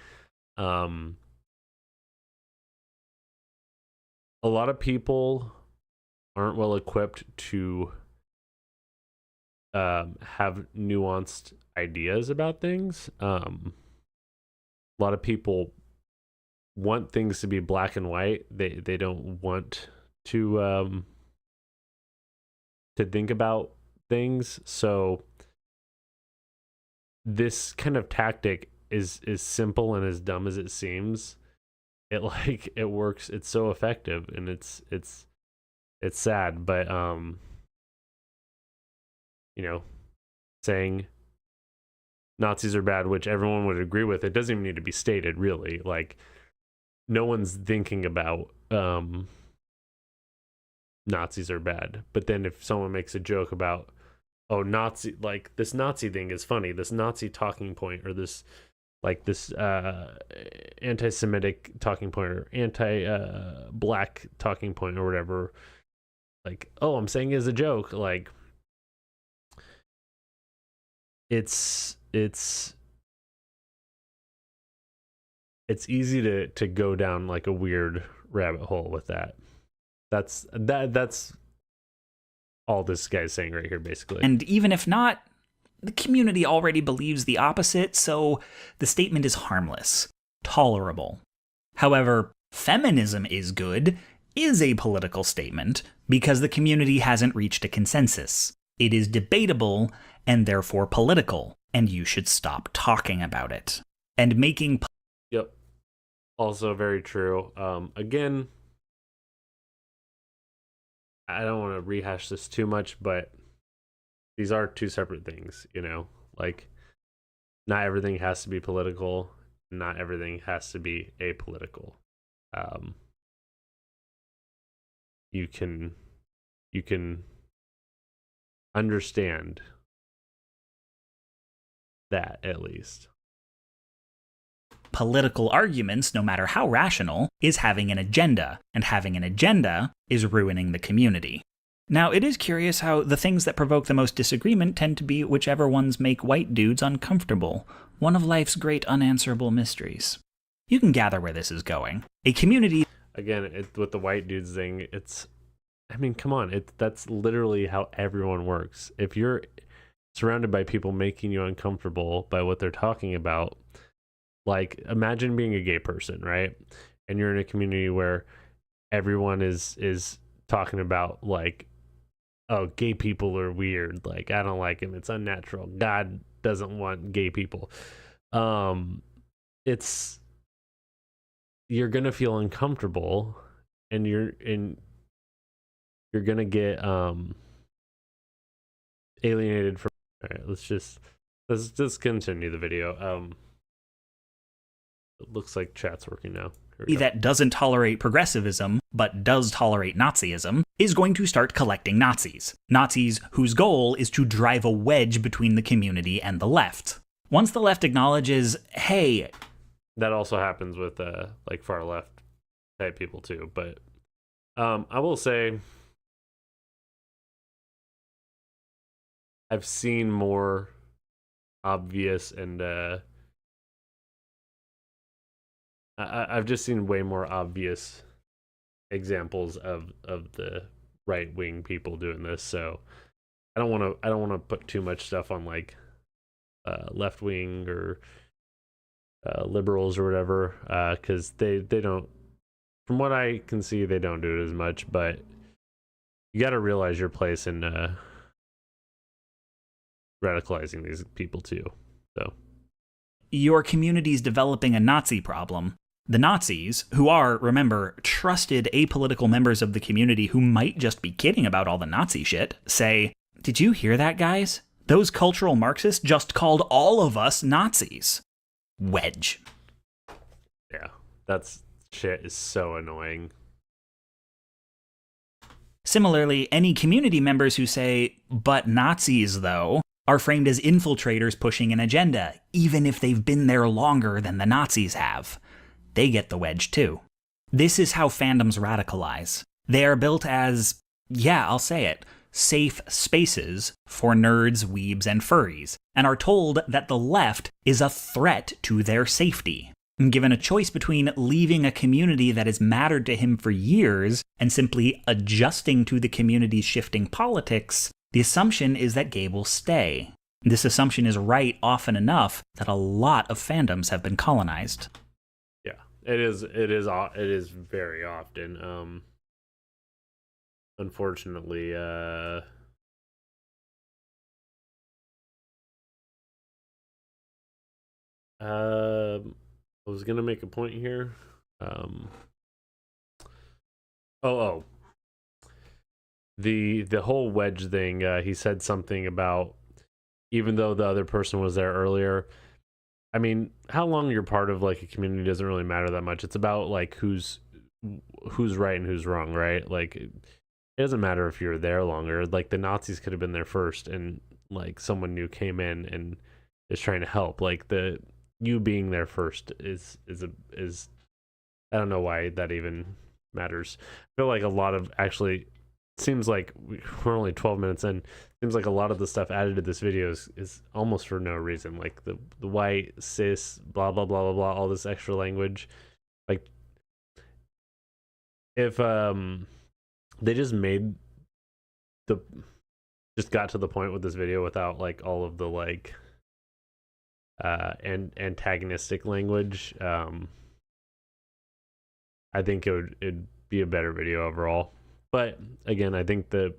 A lot of people aren't well equipped to have nuanced ideas about things. A lot of people want things to be black and white. They don't want to think about things. So this kind of tactic is simple and as dumb as it seems. It works. It's so effective, and it's sad, but saying Nazis are bad, which everyone would agree with, it doesn't even need to be stated, really. Like, no one's thinking about Nazis are bad. But then if someone makes a joke about, oh, Nazi, like, this Nazi thing is funny, this Nazi talking point, or this anti-Semitic talking point, or anti-black talking point, or whatever, like, oh, I'm saying it as a joke, like, it's easy to go down like a weird rabbit hole with that. That's all this guy's saying right here, basically. And even if not, the community already believes the opposite, so the statement is harmless, tolerable. However, feminism is good is a political statement because the community hasn't reached a consensus. It is debatable and therefore political, and you should stop talking about it. And making... Yep. Also very true. Again, I don't want to rehash this too much, but these are two separate things, like, not everything has to be political, not everything has to be apolitical. you can understand that, at least. Political arguments, no matter how rational, is having an agenda, and having an agenda is ruining the community. Now, it is curious how the things that provoke the most disagreement tend to be whichever ones make white dudes uncomfortable, one of life's great unanswerable mysteries. You can gather where this is going. A community... Again, with the white dudes thing, come on, that's literally how everyone works. If you're surrounded by people making you uncomfortable by what they're talking about, like, imagine being a gay person, right? And you're in a community where everyone is talking about, like, oh, gay people are weird. Like, I don't like them. It's unnatural. God doesn't want gay people. You're gonna feel uncomfortable, and you're gonna get alienated from. All right, let's just continue the video. It looks like chat's working now. That doesn't tolerate progressivism, but does tolerate Nazism, is going to start collecting Nazis. Nazis whose goal is to drive a wedge between the community and the left. Once the left acknowledges, hey... That also happens with, like, far left type people, too. But I will say, I've seen more obvious and... I've just seen way more obvious examples of the right wing people doing this, so I don't want to put too much stuff on, like, left wing or liberals or whatever, because they don't, from what I can see, they don't do it as much. But you got to realize your place in radicalizing these people too. So your community's developing a Nazi problem. The Nazis, who are, remember, trusted apolitical members of the community who might just be kidding about all the Nazi shit, say, "Did you hear that, guys? Those cultural Marxists just called all of us Nazis." Wedge. Yeah, that's shit is so annoying. Similarly, any community members who say, "But Nazis, though," are framed as infiltrators pushing an agenda, even if they've been there longer than the Nazis have. They get the wedge too. This is how fandoms radicalize. They are built as, yeah, I'll say it, safe spaces for nerds, weebs, and furries, and are told that the left is a threat to their safety. And given a choice between leaving a community that has mattered to him for years and simply adjusting to the community's shifting politics, the assumption is that Gabe will stay. This assumption is right often enough that a lot of fandoms have been colonized. It is very often. Unfortunately, I was gonna make a point here. The whole wedge thing. He said something about, even though the other person was there earlier. I mean, how long you're part of, like, a community doesn't really matter that much. It's about, like, who's right and who's wrong, right? Like, it doesn't matter if you're there longer. Like, the Nazis could have been there first, and, like, someone new came in and is trying to help. Like, you being there first is I don't know why that even matters. I feel like a lot of, actually, it seems like we're only 12 minutes in. Seems like a lot of the stuff added to this video is almost for no reason. Like the white, cis, blah, blah, blah, blah, blah, all this extra language. Like, if they just got to the point with this video without, like, all of the, like, and antagonistic language, I think it'd be a better video overall. But again, I think the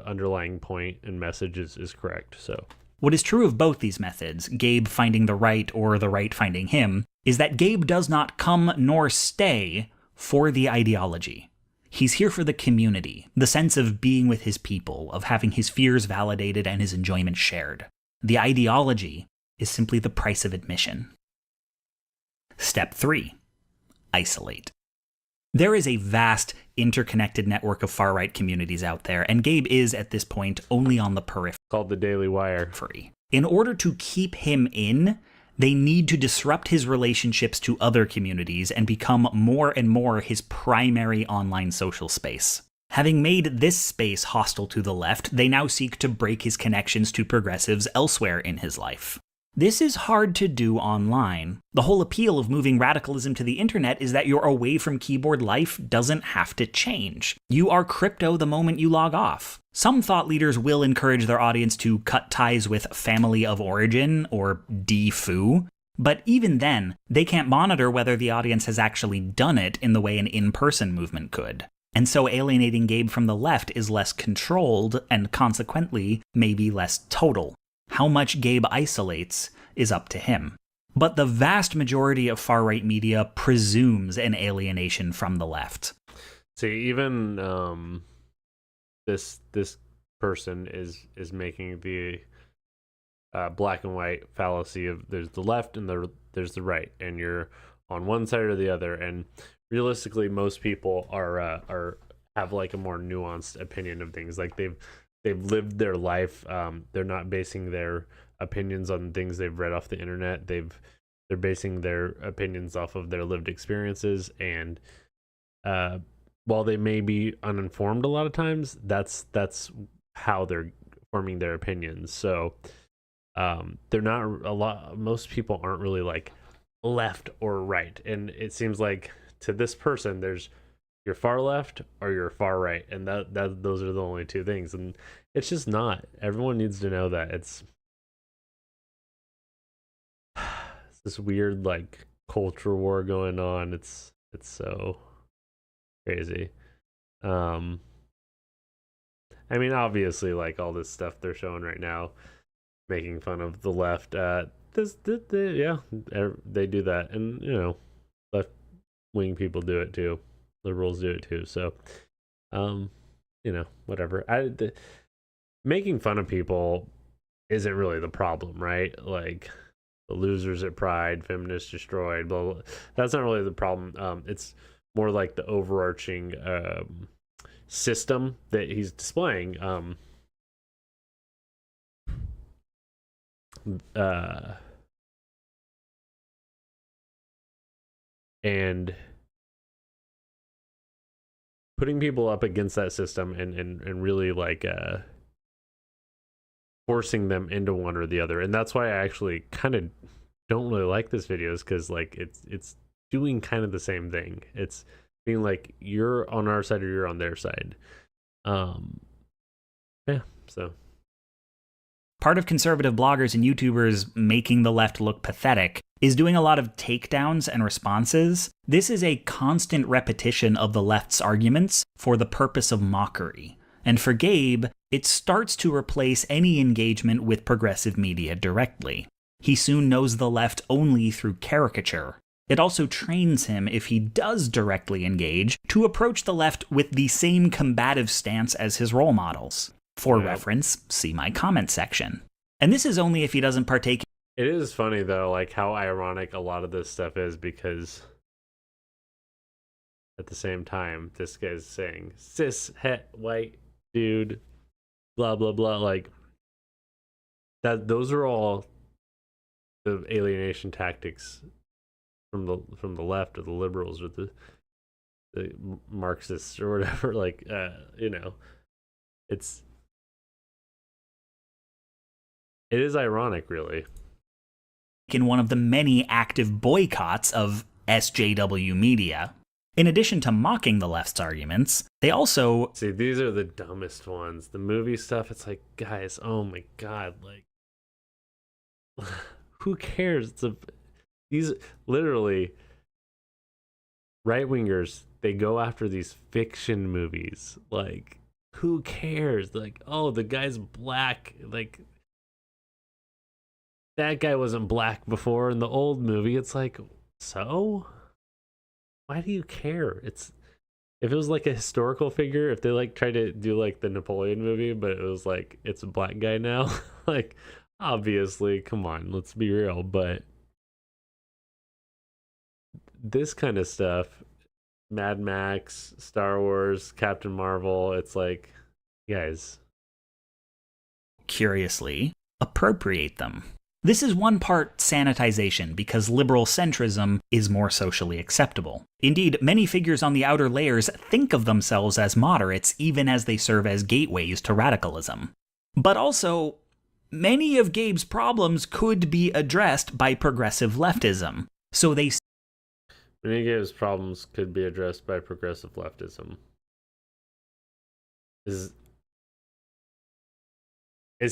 underlying point and message is correct. So what is true of both these methods, Gabe finding the right or the right finding him, is that Gabe does not come nor stay for the ideology. He's here for the community, the sense of being with his people, of having his fears validated and his enjoyment shared. The ideology is simply the price of admission. Step 3. Isolate. There is a vast interconnected network of far-right communities out there, and Gabe is, at this point, only on the periphery. Called the Daily Wire. In order to keep him in, they need to disrupt his relationships to other communities and become more and more his primary online social space. Having made this space hostile to the left, they now seek to break his connections to progressives elsewhere in his life. This is hard to do online. The whole appeal of moving radicalism to the internet is that your away from keyboard life doesn't have to change. You are crypto the moment you log off. Some thought leaders will encourage their audience to cut ties with family of origin, or DFU, but even then, they can't monitor whether the audience has actually done it in the way an in-person movement could. And so alienating Gabe from the left is less controlled, and consequently, maybe less total. How much Gabe isolates is up to him. But the vast majority of far-right media presumes an alienation from the left. See, even this person is making the black and white fallacy of there's the left and there's the right, and you're on one side or the other. And realistically, most people are have like a more nuanced opinion of things. Like they've lived their life. They're not basing their opinions on things they've read off the internet. They're basing their opinions off of their lived experiences. And while they may be uninformed a lot of times, that's how they're forming their opinions. So they're not most people aren't really like left or right. And it seems like to this person, there's you're far left or you're far right, and that those are the only two things, and it's just not. Everyone needs to know that it's this weird like culture war going on. It's so crazy. I mean, obviously, like all this stuff they're showing right now, making fun of the left. Yeah, they do that, and you know, left wing people do it too. Liberals do it too. So, you know, whatever. Making fun of people isn't really the problem, right? Like the losers at Pride, feminists destroyed, blah, blah. That's not really the problem. It's more like the overarching system that he's displaying. And putting people up against that system and really like forcing them into one or the other. And that's why I actually kind of don't really like this video, is because like it's doing kind of the same thing. It's being like, you're on our side or you're on their side. Yeah, so part of conservative bloggers and YouTubers making the left look pathetic is doing a lot of takedowns and responses. This is a constant repetition of the left's arguments for the purpose of mockery. And for Gabe, it starts to replace any engagement with progressive media directly. He soon knows the left only through caricature. It also trains him, if he does directly engage, to approach the left with the same combative stance as his role models. For reference, see my comment section. And this is only if he doesn't partake. It is funny, though, like how ironic a lot of this stuff is, because at the same time, this guy's saying, cis, het, white, dude, blah, blah, blah. Like, those are all the alienation tactics from the left or the liberals or the Marxists or whatever. Like, you know, it is ironic, really. In one of the many active boycotts of SJW media. In addition to mocking the left's arguments, they also... See, these are the dumbest ones. The movie stuff, it's like, guys, oh my god, like... who cares? These, literally, right-wingers, they go after these fiction movies. Like, who cares? Like, oh, the guy's black, like... that guy wasn't black before in the old movie. It's like, so why do you care? If it was like a historical figure, if they like tried to do like the Napoleon movie, but it was like, it's a black guy now, like, obviously, come on, let's be real. But this kind of stuff, Mad Max, Star Wars, Captain Marvel. It's like, guys. Curiously, appropriate them. This is one part sanitization because liberal centrism is more socially acceptable. Indeed, many figures on the outer layers think of themselves as moderates even as they serve as gateways to radicalism. But also, many of Gabe's problems could be addressed by progressive leftism. So they Many of Gabe's problems could be addressed by progressive leftism. Is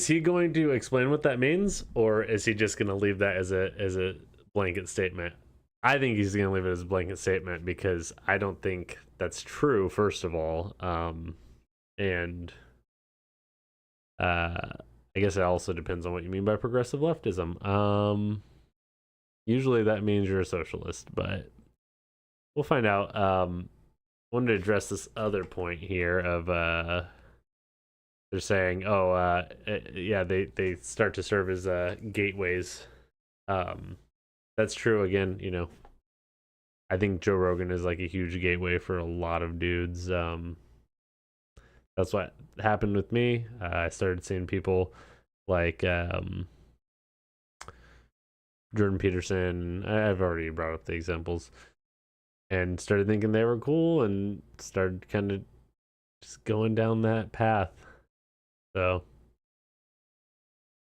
he going to explain what that means, or is he just going to leave that as a blanket statement? I think he's going to leave it as a blanket statement because I don't think that's true, first of all. And I guess it also depends on what you mean by progressive leftism. Usually that means you're a socialist, but we'll find out. I wanted to address this other point here of they're saying, yeah, they start to serve as gateways. That's true. Again, you know, I think Joe Rogan is like a huge gateway for a lot of dudes. That's what happened with me. I started seeing people like Jordan Peterson. I've already brought up the examples, and started thinking they were cool, and started kind of just going down that path. So,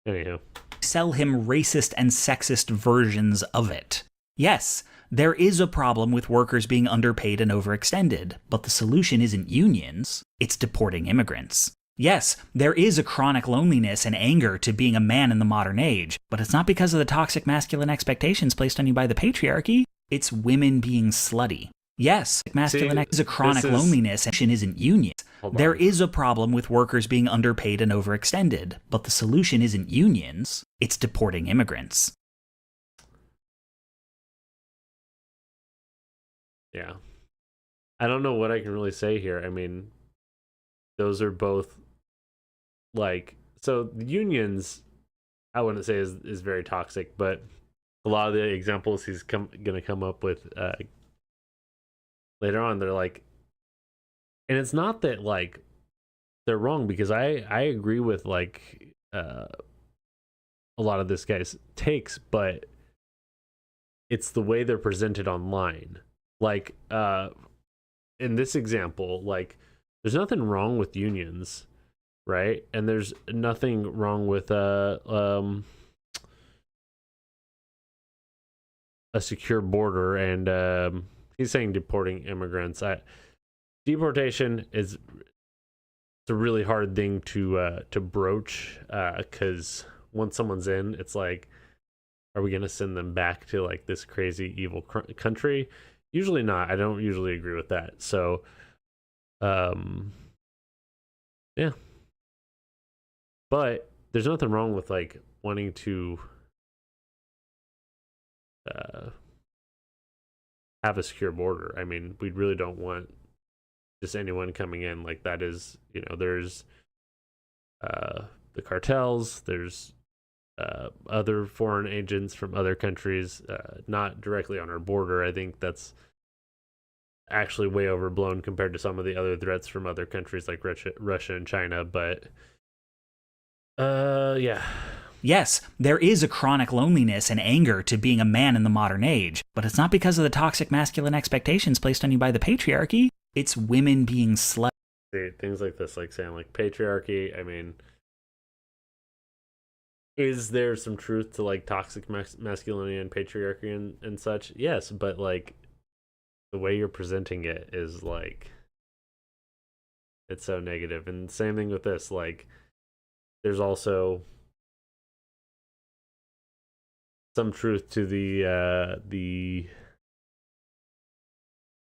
anywho. Sell him racist and sexist versions of it. Yes, there is a problem with workers being underpaid and overextended, but the solution isn't unions, it's deporting immigrants. Yes, there is a chronic loneliness and anger to being a man in the modern age, but it's not because of the toxic masculine expectations placed on you by the patriarchy, it's women being slutty. Yes, masculine is a chronic loneliness and isn't union. There is a problem with workers being underpaid and overextended, but the solution isn't unions, it's deporting immigrants. Yeah. I don't know what I can really say here. I mean, those are both like, so the unions, I wouldn't say is very toxic, but a lot of the examples he's going to come up with later on, they're like, and it's not that like they're wrong, because I agree with like a lot of this guy's takes, but it's the way they're presented online. Like in this example, like there's nothing wrong with unions, right? And there's nothing wrong with a secure border, and he's saying deporting immigrants. Deportation is, it's a really hard thing to broach, because once someone's in, it's like, are we gonna send them back to like this crazy evil country? Usually not. I don't usually agree with that. So, yeah. But there's nothing wrong with like wanting to have a secure border. I mean, we really don't want just anyone coming in. Like that is, you know, there's the cartels, there's other foreign agents from other countries, not directly on our border. I think that's actually way overblown compared to some of the other threats from other countries like Russia and China. But yeah. Yes, there is a chronic loneliness and anger to being a man in the modern age, but it's not because of the toxic masculine expectations placed on you by the patriarchy. It's women being slutty. Things like this, like saying like patriarchy. I mean, is there some truth to like toxic masculinity and patriarchy and such? Yes, but like the way you're presenting it is like, it's so negative. And same thing with this, like there's also some truth to the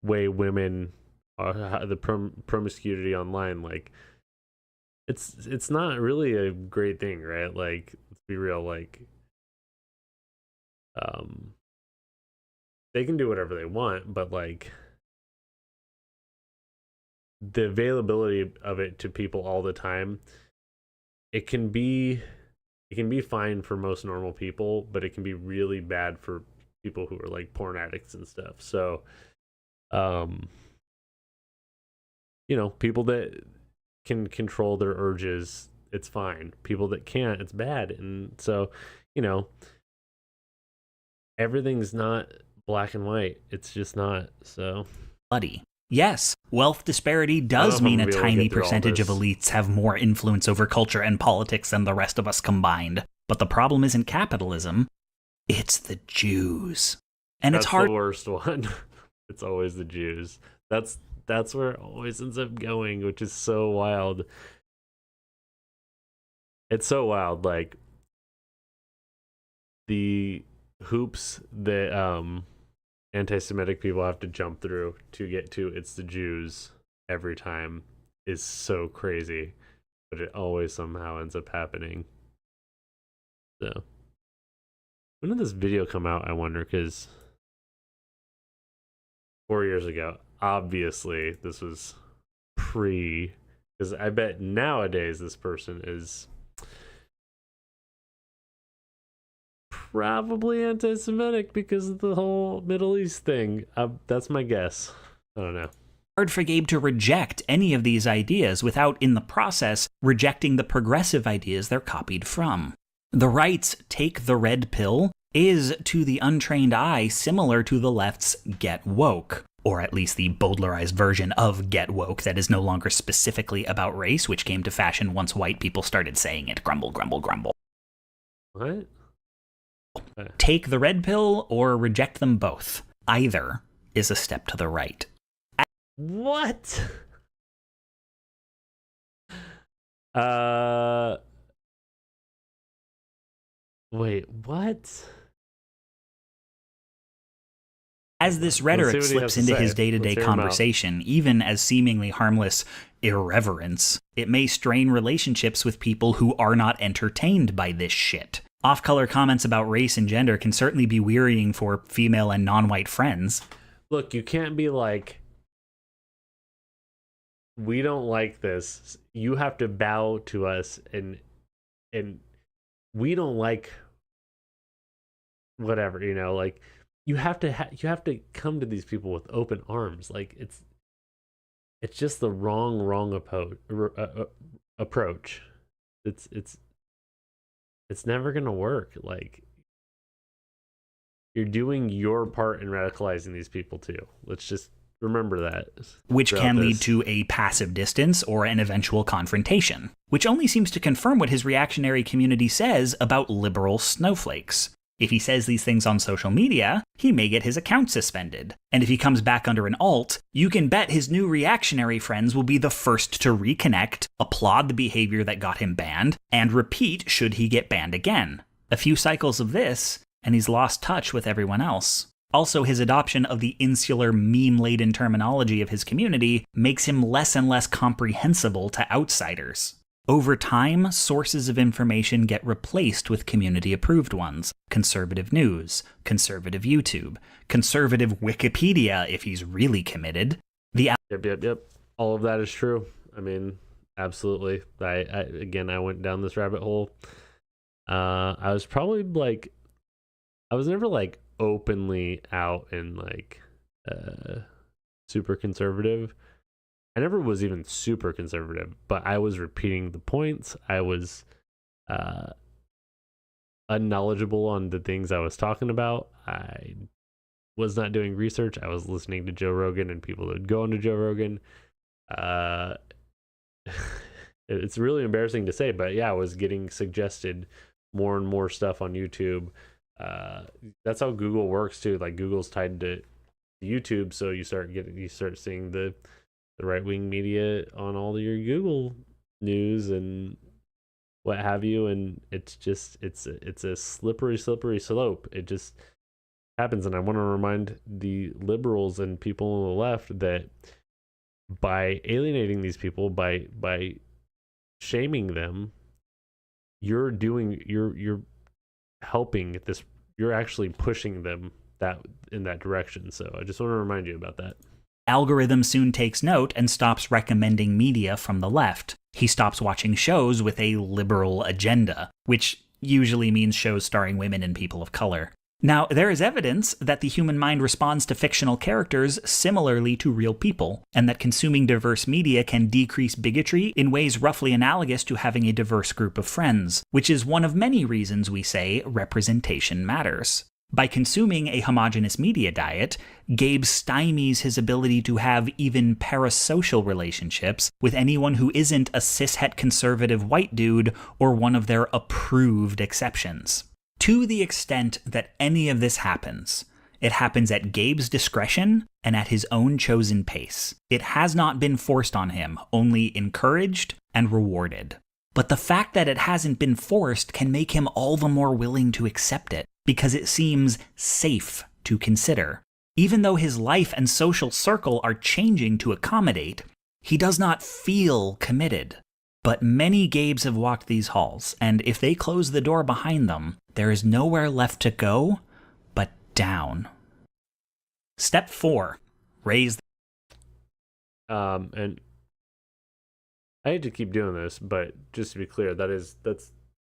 way women are, the promiscuity online. Like it's not really a great thing, right? Like, let's be real, like they can do whatever they want, but like the availability of it to people all the time, it can be fine for most normal people, but it can be really bad for people who are like porn addicts and stuff. So people that can control their urges, it's fine. People that can't, it's bad. And so, everything's not black and white. It's just not. So bloody. Yes, wealth disparity does mean a tiny percentage of elites have more influence over culture and politics than the rest of us combined. But the problem isn't capitalism, it's the Jews. And that's it's hard. The worst one. It's always the Jews. That's where it always ends up going, which is so wild. It's so wild, like the hoops that anti-Semitic people have to jump through to get to it's the Jews every time is so crazy, but it always somehow ends up happening. So when did this video come out, I wonder? Because 4 years ago, obviously this was because I bet nowadays this person is probably anti-Semitic because of the whole Middle East thing. That's my guess. I don't know. Hard for Gabe to reject any of these ideas without, in the process, rejecting the progressive ideas they're copied from. The right's take the red pill is, to the untrained eye, similar to the left's get woke, or at least the Bowdlerized version of get woke that is no longer specifically about race, which came to fashion once white people started saying it. Grumble, grumble, grumble. What? Take the red pill or reject them both. Either is a step to the right. What? Wait, what? As this rhetoric slips into his day-to-day conversation, even as seemingly harmless irreverence, it may strain relationships with people who are not entertained by this shit. Off-color comments about race and gender can certainly be wearying for female and non-white friends. Look, you can't be like, we don't like this. You have to bow to us, and we don't like whatever, like you have to come to these people with open arms. Like it's just the wrong approach. It's never gonna work. Like, you're doing your part in radicalizing these people too. Let's just remember that. Which can lead to a passive distance or an eventual confrontation, which only seems to confirm what his reactionary community says about liberal snowflakes. If he says these things on social media, he may get his account suspended. And if he comes back under an alt, you can bet his new reactionary friends will be the first to reconnect, applaud the behavior that got him banned, and repeat should he get banned again. A few cycles of this, and he's lost touch with everyone else. Also, his adoption of the insular, meme-laden terminology of his community makes him less and less comprehensible to outsiders. Over time, sources of information get replaced with community-approved ones. Conservative news, conservative YouTube, conservative Wikipedia if he's really committed. Yep. All of that is true. I mean, absolutely. I went down this rabbit hole. I was probably like, I was never like openly out and like super conservative. I never was even super conservative, but I was repeating the points. I was unknowledgeable on the things I was talking about. I was not doing research. I was listening to Joe Rogan and people that would go into Joe Rogan. It's really embarrassing to say, but yeah, I was getting suggested more and more stuff on YouTube. That's how Google works too. Like, Google's tied to YouTube, so you start seeing the right-wing media on all your Google news and what have you, and it's a slippery slope. It just happens. And I want to remind the liberals and people on the left that by alienating these people, by shaming them, you're helping this, you're actually pushing them in that direction. So I just want to remind you about that. Algorithm soon takes note and stops recommending media from the left. He stops watching shows with a liberal agenda, which usually means shows starring women and people of color. Now, there is evidence that the human mind responds to fictional characters similarly to real people, and that consuming diverse media can decrease bigotry in ways roughly analogous to having a diverse group of friends, which is one of many reasons we say representation matters. By consuming a homogeneous media diet, Gabe stymies his ability to have even parasocial relationships with anyone who isn't a cishet conservative white dude or one of their approved exceptions. To the extent that any of this happens, it happens at Gabe's discretion and at his own chosen pace. It has not been forced on him, only encouraged and rewarded. But the fact that it hasn't been forced can make him all the more willing to accept it, because it seems safe to consider. Even though his life and social circle are changing to accommodate, he does not feel committed. But many Gabes have walked these halls, and if they close the door behind them, there is nowhere left to go but down. Step 4. Raise. And I hate to keep doing this, but just to be clear, that's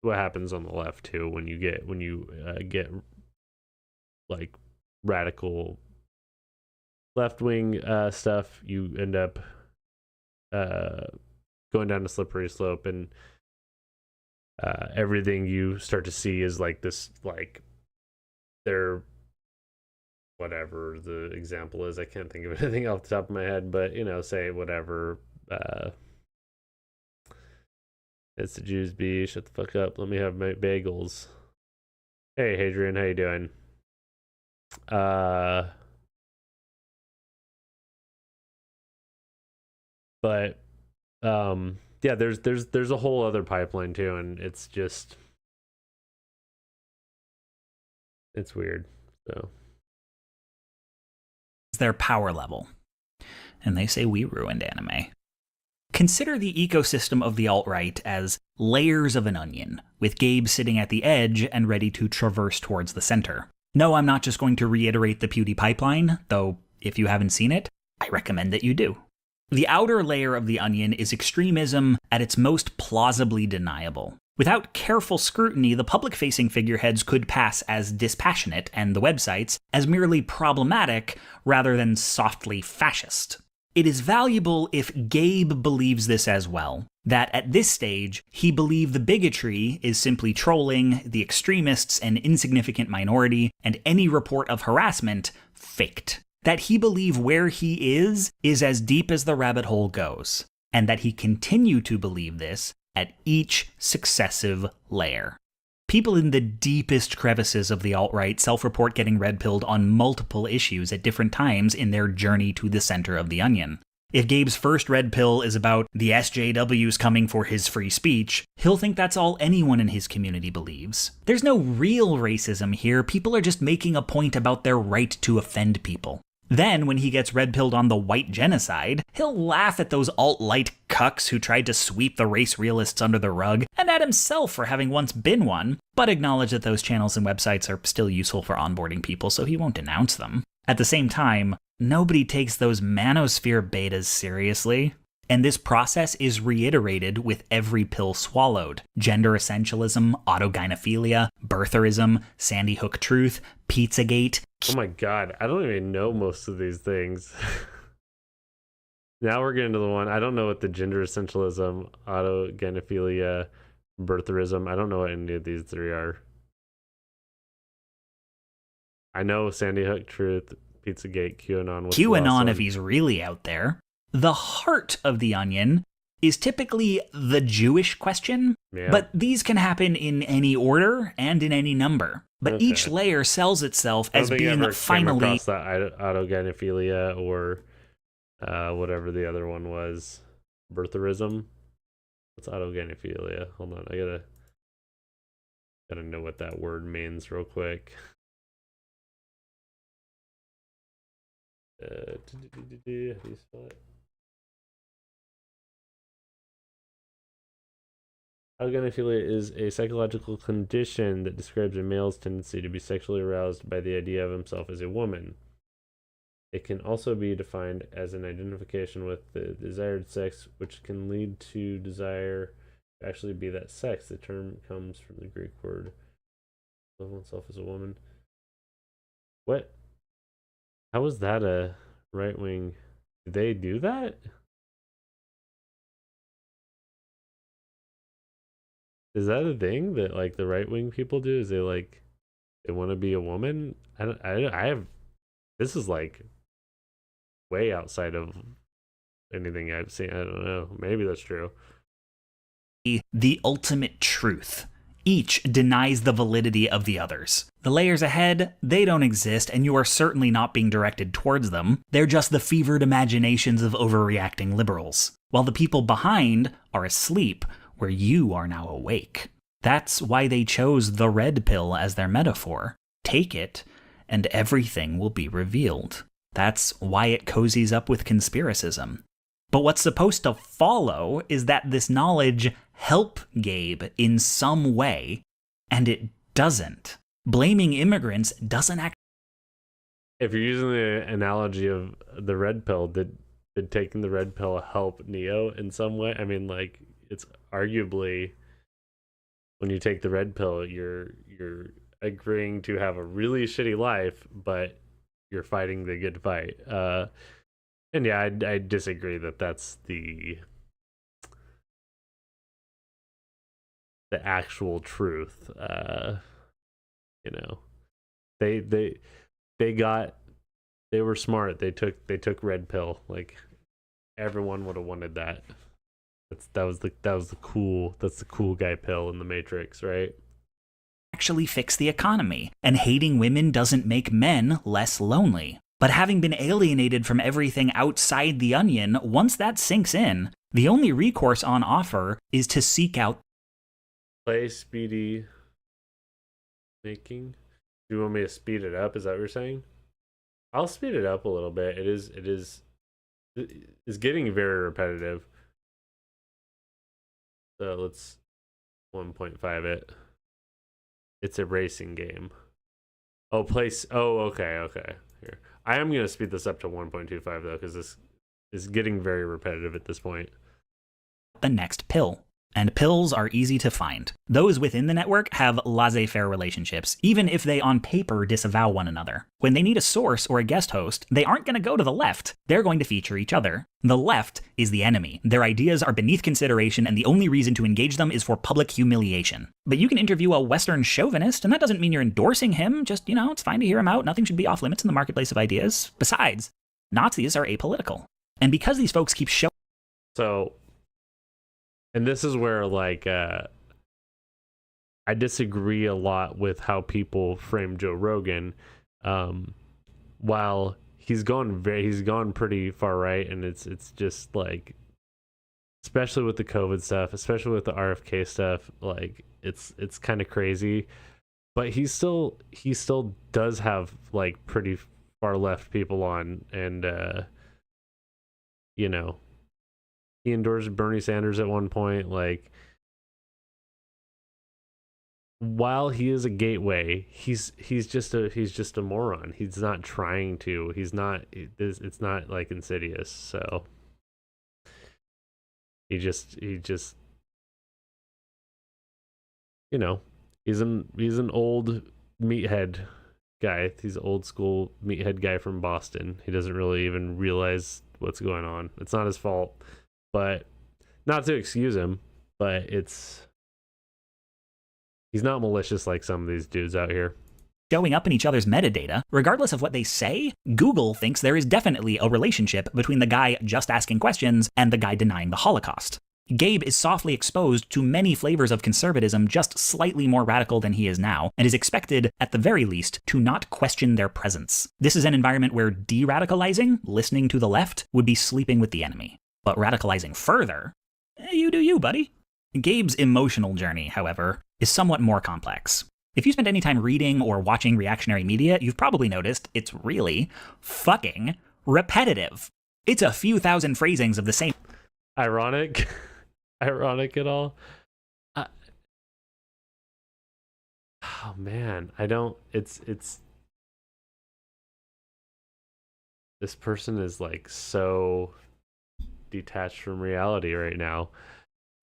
what happens on the left too. When you get like radical left-wing stuff, you end up going down a slippery slope, and everything you start to see is like this, like they're whatever the example is. I can't think of anything off the top of my head, but say whatever. It's the Jews be. Shut the fuck up. Let me have my bagels. Hey, Hadrian, how you doing? But yeah, there's a whole other pipeline too, and it's weird. So their power level. And they say we ruined anime. Consider the ecosystem of the alt-right as layers of an onion, with Gabe sitting at the edge and ready to traverse towards the center. No, I'm not just going to reiterate the Pewdie pipeline, though if you haven't seen it, I recommend that you do. The outer layer of the onion is extremism at its most plausibly deniable. Without careful scrutiny, the public-facing figureheads could pass as dispassionate, and the websites as merely problematic rather than softly fascist. It is valuable if Gabe believes this as well, that at this stage, he believed the bigotry is simply trolling, the extremists an insignificant minority, and any report of harassment faked. That he believe where he is as deep as the rabbit hole goes, and that he continue to believe this at each successive layer. People in the deepest crevices of the alt-right self-report getting red-pilled on multiple issues at different times in their journey to the center of the onion. If Gabe's first red pill is about the SJWs coming for his free speech, he'll think that's all anyone in his community believes. There's no real racism here, people are just making a point about their right to offend people. Then, when he gets red-pilled on the white genocide, he'll laugh at those alt-light cucks who tried to sweep the race realists under the rug, and at himself for having once been one, but acknowledge that those channels and websites are still useful for onboarding people, so he won't denounce them. At the same time, nobody takes those manosphere betas seriously. And this process is reiterated with every pill swallowed. Gender essentialism, autogynephilia, birtherism, Sandy Hook truth, Pizzagate. Oh my god, I don't even know most of these things. Now we're getting to the one. I don't know what the gender essentialism, autogynephilia, birtherism. I don't know what any of these three are. I know Sandy Hook truth, Pizzagate, QAnon. QAnon, if he's really out there. The heart of the onion is typically the Jewish question, but these can happen in any order and in any number. But each layer sells itself as being finally... came across that autogynephilia or whatever the other one was. Birtherism? What's autogynephilia? Hold on, I gotta know what that word means real quick. How do you spell it? Autogynephilia is a psychological condition that describes a male's tendency to be sexually aroused by the idea of himself as a woman. It can also be defined as an identification with the desired sex, which can lead to desire to actually be that sex. The term comes from the Greek word of oneself as a woman. What? How was that a right wing? Did they do that? Is that a thing that like the right wing people do? Is they want to be a woman? I have, this is like way outside of anything I've seen. I don't know. Maybe that's true. The ultimate truth. Each denies the validity of the others. The layers ahead, they don't exist, and you are certainly not being directed towards them. They're just the fevered imaginations of overreacting liberals. While the people behind are asleep, where you are now awake. That's why they chose the red pill as their metaphor. Take it, and everything will be revealed. That's why it cozies up with conspiracism. But what's supposed to follow is that this knowledge help Gabe in some way, and it doesn't. Blaming immigrants doesn't act. If you're using the analogy of the red pill, did taking the red pill help Neo in some way? I mean, like, it's arguably, when you take the red pill, you're agreeing to have a really shitty life, but you're fighting the good fight. And yeah, I disagree that that's the actual truth. You know, they were smart. They took red pill. Like, everyone would have wanted that. That's the cool guy pill in the Matrix, right? Actually fix the economy, and hating women doesn't make men less lonely. But having been alienated from everything outside the onion, once that sinks in, the only recourse on offer is to seek out. Play speedy making. Do you want me to speed it up? Is that what you're saying? I'll speed it up a little bit. It's getting very repetitive. So let's 1.5 it. It's a racing game. Oh, okay. Here. I am going to speed this up to 1.25 though, because this is getting very repetitive at this point. The next pill. And pills are easy to find. Those within the network have laissez-faire relationships, even if they on paper disavow one another. When they need a source or a guest host, they aren't going to go to the left. They're going to feature each other. The left is the enemy. Their ideas are beneath consideration, and the only reason to engage them is for public humiliation. But you can interview a Western chauvinist, and that doesn't mean you're endorsing him. Just, it's fine to hear him out. Nothing should be off limits in the marketplace of ideas. Besides, Nazis are apolitical. And because these folks keep showing... And this is where, like, I disagree a lot with how people frame Joe Rogan. While he's gone pretty far right, and it's just like, especially with the COVID stuff, especially with the RFK stuff, like it's kind of crazy. But he still does have like pretty far left people on, and he endorsed Bernie Sanders at one point. Like, while he is a gateway, he's just a moron. He's not trying to. It's not like Insidious. So he just he's an old meathead guy. He's an old school meathead guy from Boston. He doesn't really even realize what's going on. It's not his fault. But not to excuse him, but he's not malicious like some of these dudes out here. Showing up in each other's metadata, regardless of what they say, Google thinks there is definitely a relationship between the guy just asking questions and the guy denying the Holocaust. Gabe is softly exposed to many flavors of conservatism, just slightly more radical than he is now, and is expected, at the very least, to not question their presence. This is an environment where de-radicalizing, listening to the left, would be sleeping with the enemy. But radicalizing further, you do you, buddy. Gabe's emotional journey, however, is somewhat more complex. If you spend any time reading or watching reactionary media, you've probably noticed it's really fucking repetitive. It's a few thousand phrasings of the same... Ironic at all? Oh man, it's... This person is like so... detached from reality right now,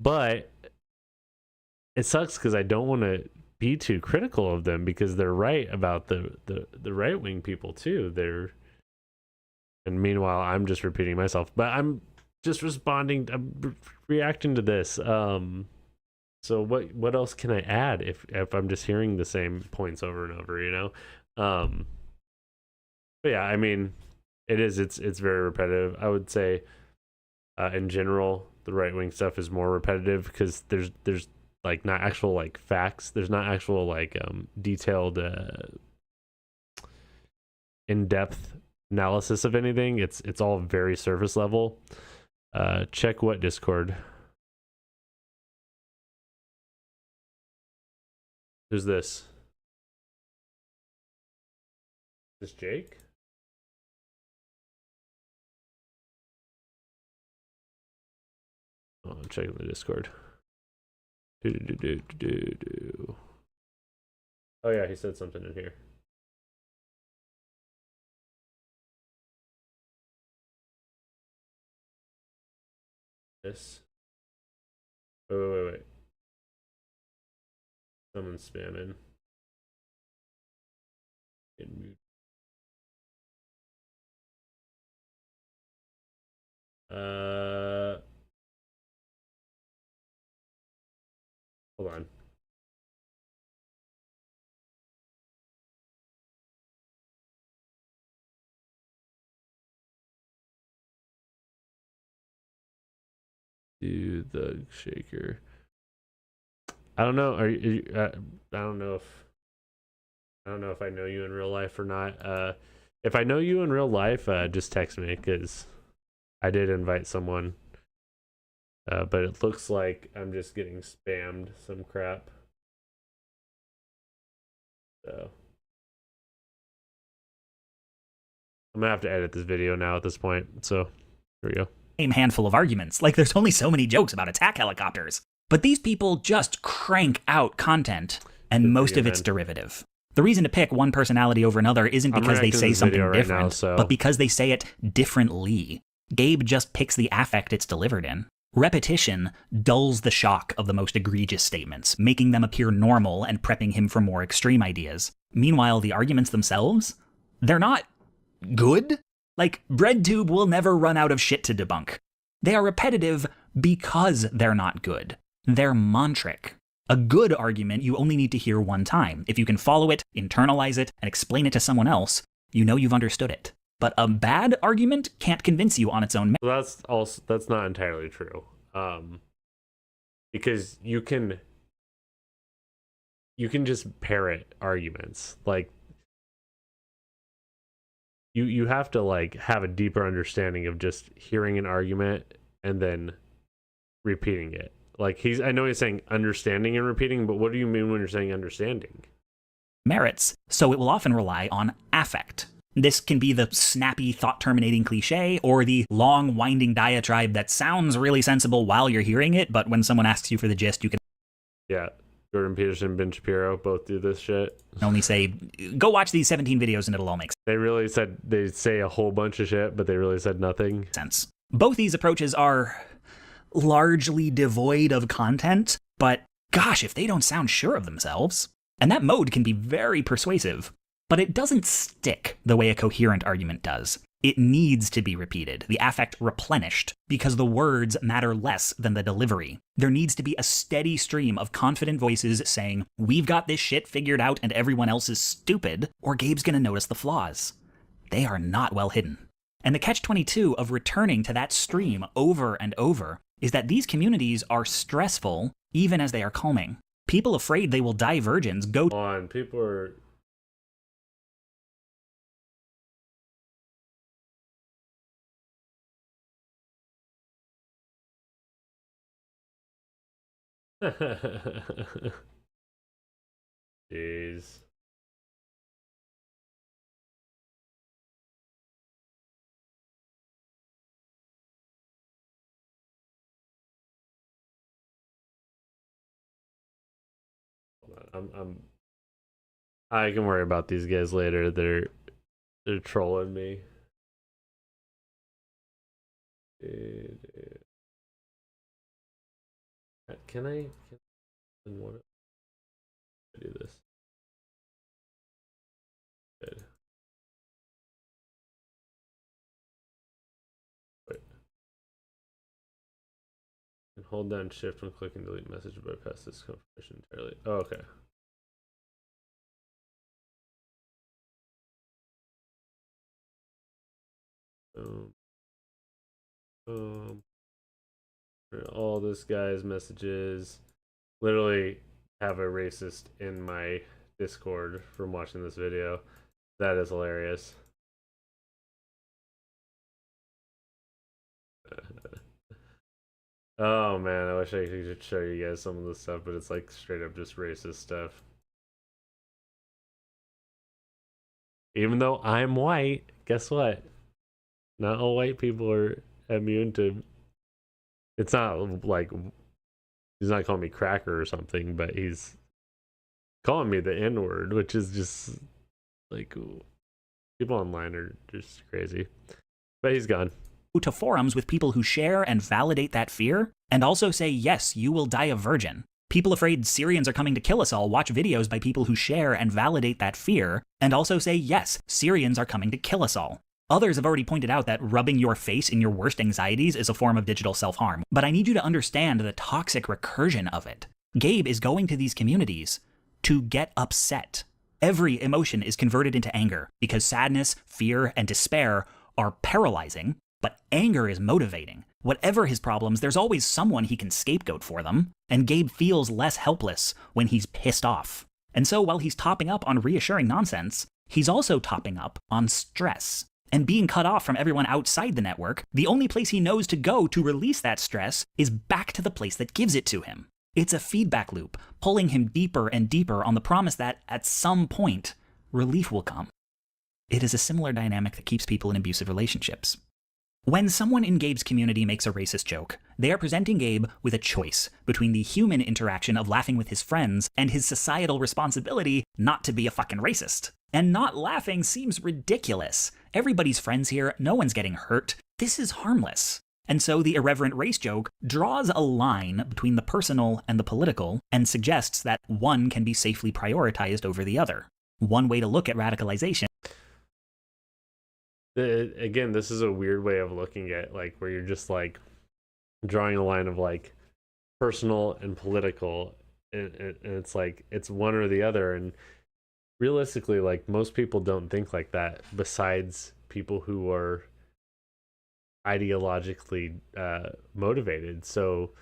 but it sucks because I don't want to be too critical of them because they're right about the right wing people too. And meanwhile, I'm just repeating myself, but I'm just responding. I'm reacting to this. So what else can I add if I'm just hearing the same points over and over, you know? But yeah, I mean, it's very repetitive. I would say, in general, the right wing stuff is more repetitive because there's like not actual like facts. There's not actual like detailed, in-depth analysis of anything. It's all very surface level. Check what Discord. Who's this? Is this Jake? Oh, I'm checking the Discord. Oh yeah, he said something in here. This. Wait. Someone's spamming. Hold on. Do the shaker. I don't know. I don't know if I know you in real life or not. If I know you in real life, just text me because I did invite someone. But it looks like I'm just getting spammed some crap. So I'm gonna have to edit this video now at this point. So here we go. Same handful of arguments. Like, there's only so many jokes about attack helicopters. But these people just crank out content, and most of it's derivative. The reason to pick one personality over another isn't because they say something different, but because they say it differently. Gabe just picks the affect it's delivered in. Repetition dulls the shock of the most egregious statements, making them appear normal and prepping him for more extreme ideas. Meanwhile, the arguments themselves, they're not good. Like, BreadTube will never run out of shit to debunk. They are repetitive because they're not good. They're mantric. A good argument you only need to hear one time. If you can follow it, internalize it, and explain it to someone else, you know you've understood it. But a bad argument can't convince you on its own. That's not entirely true. Because you can just parrot arguments. Like, you have to like have a deeper understanding of just hearing an argument and then repeating it. Like, I know he's saying understanding and repeating, but what do you mean when you're saying understanding? Merits, so it will often rely on affect. This can be the snappy, thought-terminating cliche, or the long, winding diatribe that sounds really sensible while you're hearing it, but when someone asks you for the gist, you can... Yeah, Jordan Peterson, Ben Shapiro both do this shit. Only say, go watch these 17 videos and it'll all make sense. They say a whole bunch of shit, but they really said nothing. Both these approaches are largely devoid of content, but gosh, if they don't sound sure of themselves. And that mode can be very persuasive. But it doesn't stick the way a coherent argument does. It needs to be repeated, the affect replenished, because the words matter less than the delivery. There needs to be a steady stream of confident voices saying, we've got this shit figured out and everyone else is stupid, or Gabe's gonna notice the flaws. They are not well hidden. And the catch-22 of returning to that stream over and over is that these communities are stressful even as they are calming. People afraid they will die virgins go on. People are... Jeez. I can worry about these guys later. They're trolling me. Can I what do this. Good. Wait. And hold down shift when clicking delete message to bypass this confirmation entirely. Oh, okay. All this guy's messages. Literally have a racist in my Discord from watching this video. That is hilarious. Oh man, I wish I could show you guys some of this stuff, but it's like straight up just racist stuff. Even though I'm white, guess what? Not all white people are immune to. It's not like he's not calling me cracker or something, but he's calling me the N-word, which is just like people online are just crazy. But he's gone. To forums with people who share and validate that fear, and also say, yes, you will die a virgin. People afraid Syrians are coming to kill us all watch videos by people who share and validate that fear, and also say, yes, Syrians are coming to kill us all. Others have already pointed out that rubbing your face in your worst anxieties is a form of digital self-harm, but I need you to understand the toxic recursion of it. Gabe is going to these communities to get upset. Every emotion is converted into anger because sadness, fear, and despair are paralyzing, but anger is motivating. Whatever his problems, there's always someone he can scapegoat for them, and Gabe feels less helpless when he's pissed off. And so while he's topping up on reassuring nonsense, he's also topping up on stress. And being cut off from everyone outside the network, the only place he knows to go to release that stress is back to the place that gives it to him. It's a feedback loop, pulling him deeper and deeper on the promise that, at some point, relief will come. It is a similar dynamic that keeps people in abusive relationships. When someone in Gabe's community makes a racist joke, they are presenting Gabe with a choice between the human interaction of laughing with his friends and his societal responsibility not to be a fucking racist. And not laughing seems ridiculous. Everybody's friends here, no one's getting hurt. This is harmless. And so the irreverent race joke draws a line between the personal and the political and suggests that one can be safely prioritized over the other. One way to look at radicalization. Again, this is a weird way of looking at, like, where you're just like drawing a line of like personal and political, and it's like it's one or the other. And realistically, like, most people don't think like that, besides people who are ideologically motivated. So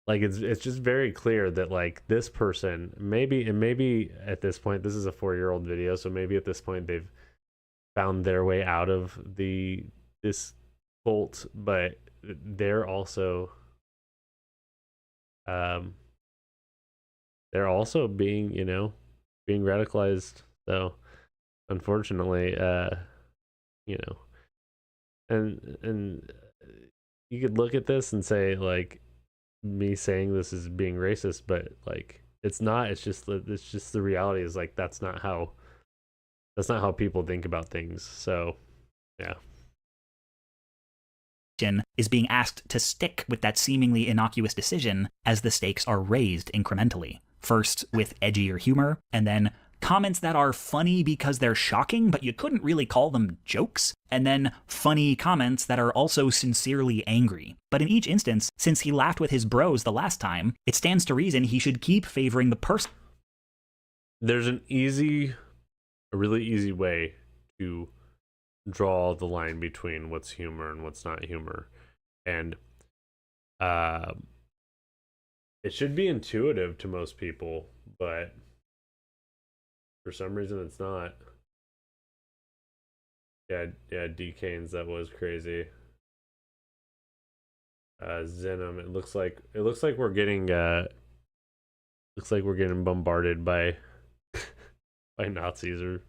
like it's just very clear that like this person maybe at this point, this is a 4-year-old video, so maybe at this point they've found their way out of this cult, but they're also being being radicalized. So unfortunately, and you could look at this and say, like, me saying this is being racist, but like it's not. It's just the reality is like that's not how people think about things. So yeah, is being asked to stick with that seemingly innocuous decision as the stakes are raised incrementally. First with edgier humor, and then comments that are funny because they're shocking, but you couldn't really call them jokes, and then funny comments that are also sincerely angry. But in each instance, since he laughed with his bros the last time, it stands to reason he should keep favoring the person. There's a really easy way to draw the line between what's humor and what's not humor, and it should be intuitive to most people, but for some reason it's not. Yeah, D-Canes, that was crazy. Zenom, it looks like we're getting bombarded by by Nazis or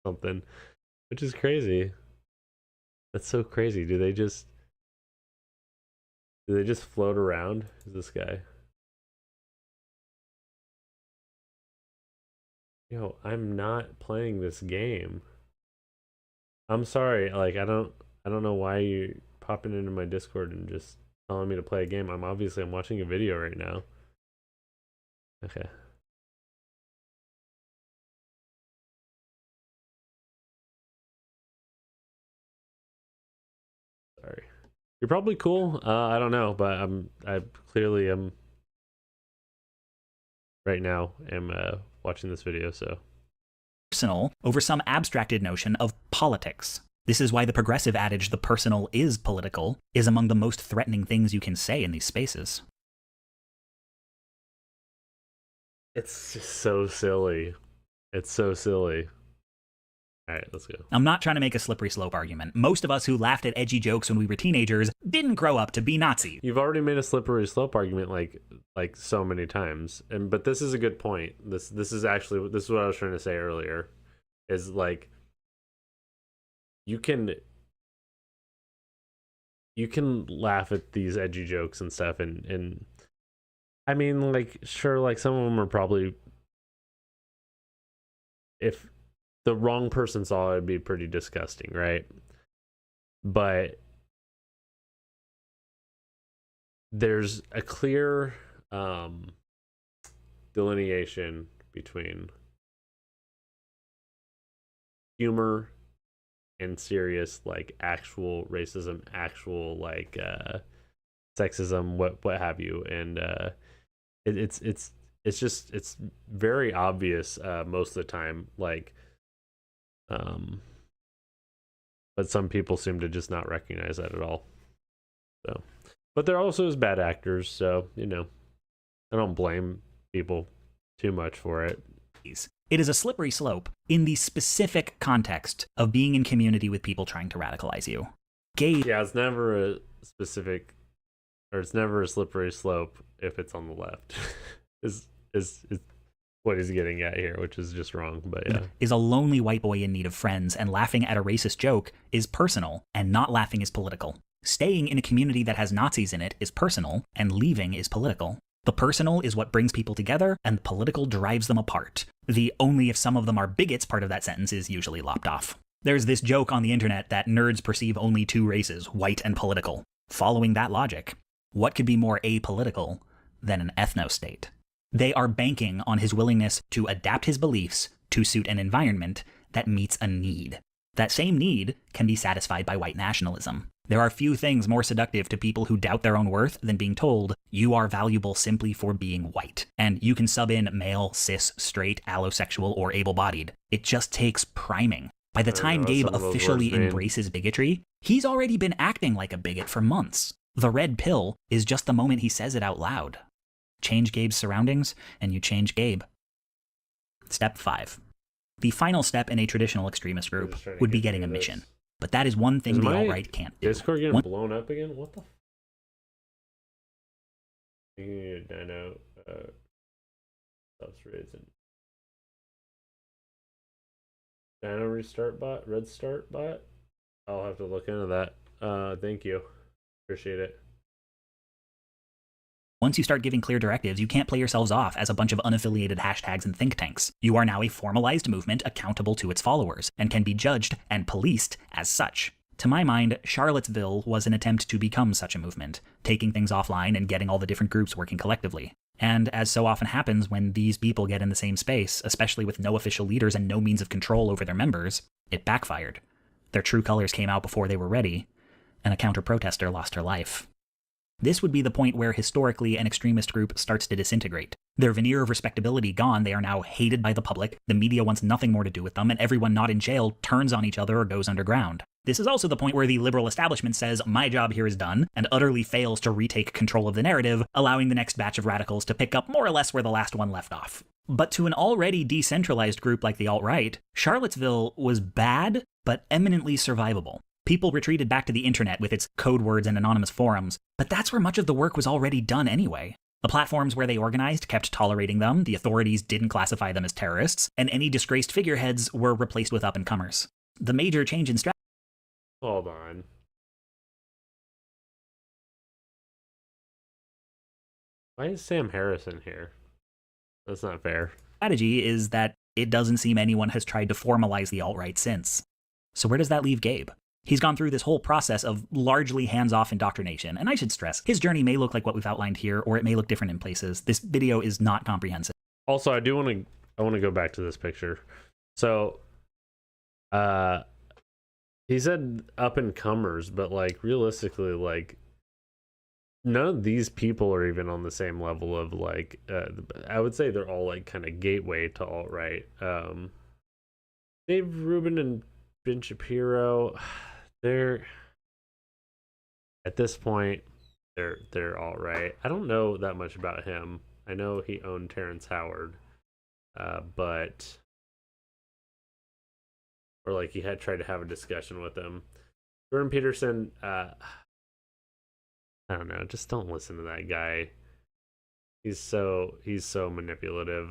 something, which is crazy. That's so crazy. Do they just float around? Who's this guy? Yo, I'm not playing this game. I'm sorry. Like, I don't know why you're popping into my Discord and just telling me to play a game. I'm watching a video right now. Okay. you're probably cool. I don't know, but I clearly am right now am watching this video, so personal over some abstracted notion of politics. This is why the progressive adage, the personal is political, is among the most threatening things you can say in these spaces. it's just so silly. It's so silly. All right, let's go. I'm not trying to make a slippery slope argument. Most of us who laughed at edgy jokes when we were teenagers didn't grow up to be Nazis. You've already made a slippery slope argument like so many times, but this is a good point. This is what I was trying to say earlier, is like you can laugh at these edgy jokes and stuff, and I mean, like, sure, like some of them are probably, if the wrong person saw it, it'd be pretty disgusting, right? But there's a clear delineation between humor and serious, like, actual racism, actual, like, sexism, what have you, and it's very obvious most of the time, like, but some people seem to just not recognize that at all. So, but there also is bad actors, so I don't blame people too much for it. It is a slippery slope in the specific context of being in community with people trying to radicalize you. Yeah, it's never a slippery slope if it's on the left. is what he's getting at here, which is just wrong, but yeah. Is a lonely white boy in need of friends, and laughing at a racist joke is personal, and not laughing is political. Staying in a community that has Nazis in it is personal, and leaving is political. The personal is what brings people together, and the political drives them apart. The only if some of them are bigots part of that sentence is usually lopped off. There's this joke on the internet that nerds perceive only two races, white and political. Following that logic, what could be more apolitical than an ethno-state? They are banking on his willingness to adapt his beliefs to suit an environment that meets a need. That same need can be satisfied by white nationalism. There are few things more seductive to people who doubt their own worth than being told, you are valuable simply for being white. And you can sub in male, cis, straight, allosexual, or able-bodied. It just takes priming. By the time Gabe officially embraces bigotry, he's already been acting like a bigot for months. The red pill is just the moment he says it out loud. Change Gabe's surroundings, and you change Gabe. Step 5. The final step in a traditional extremist group would be getting a mission. But that is one thing the alt-right can't do. Discord getting blown up again? What the f? You need a dyno substrates and dyno restart bot, red start bot. I'll have to look into that. Thank you. Appreciate it. Once you start giving clear directives, you can't play yourselves off as a bunch of unaffiliated hashtags and think tanks. You are now a formalized movement accountable to its followers, and can be judged and policed as such. To my mind, Charlottesville was an attempt to become such a movement, taking things offline and getting all the different groups working collectively. And as so often happens when these people get in the same space, especially with no official leaders and no means of control over their members, it backfired. Their true colors came out before they were ready, and a counter-protester lost her life. This would be the point where historically an extremist group starts to disintegrate. Their veneer of respectability gone, they are now hated by the public, the media wants nothing more to do with them, and everyone not in jail turns on each other or goes underground. This is also the point where the liberal establishment says, my job here is done, and utterly fails to retake control of the narrative, allowing the next batch of radicals to pick up more or less where the last one left off. But to an already decentralized group like the alt-right, Charlottesville was bad, but eminently survivable. People retreated back to the internet with its code words and anonymous forums, but that's where much of the work was already done anyway. The platforms where they organized kept tolerating them, the authorities didn't classify them as terrorists, and any disgraced figureheads were replaced with up-and-comers. The major change in strategy— Hold on. Why is Sam Harrison here? That's not fair. Strategy is that it doesn't seem anyone has tried to formalize the alt-right since. So where does that leave Gabe? He's gone through this whole process of largely hands-off indoctrination, and I should stress, his journey may look like what we've outlined here, or it may look different in places. This video is not comprehensive. Also, I want to go back to this picture. So, he said up and comers, but like realistically, like none of these people are even on the same level of like I would say they're all like kind of gateway to alt-right. Dave Rubin and Ben Shapiro, they're at this point they're alt-right. I don't know that much about him. I know he owned Terrence Howard, but or like he had tried to have a discussion with him. Jordan Peterson, I don't know, just don't listen to that guy. He's so manipulative.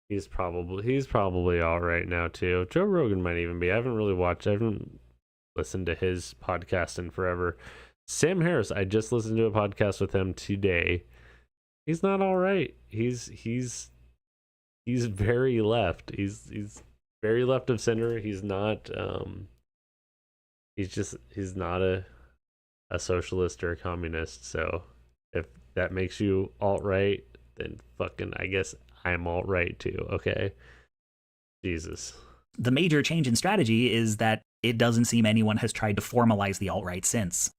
He's probably all right now too. Joe Rogan might even be. I haven't listened to his podcast in forever. Sam Harris, I just listened to a podcast with him today. He's not all right. He's very left. He's very left of center. He's not he's not a socialist or a communist. So if that makes you alt-right, then fucking I guess I'm alt-right too. Okay. Jesus. The major change in strategy is that it doesn't seem anyone has tried to formalize the alt-right since.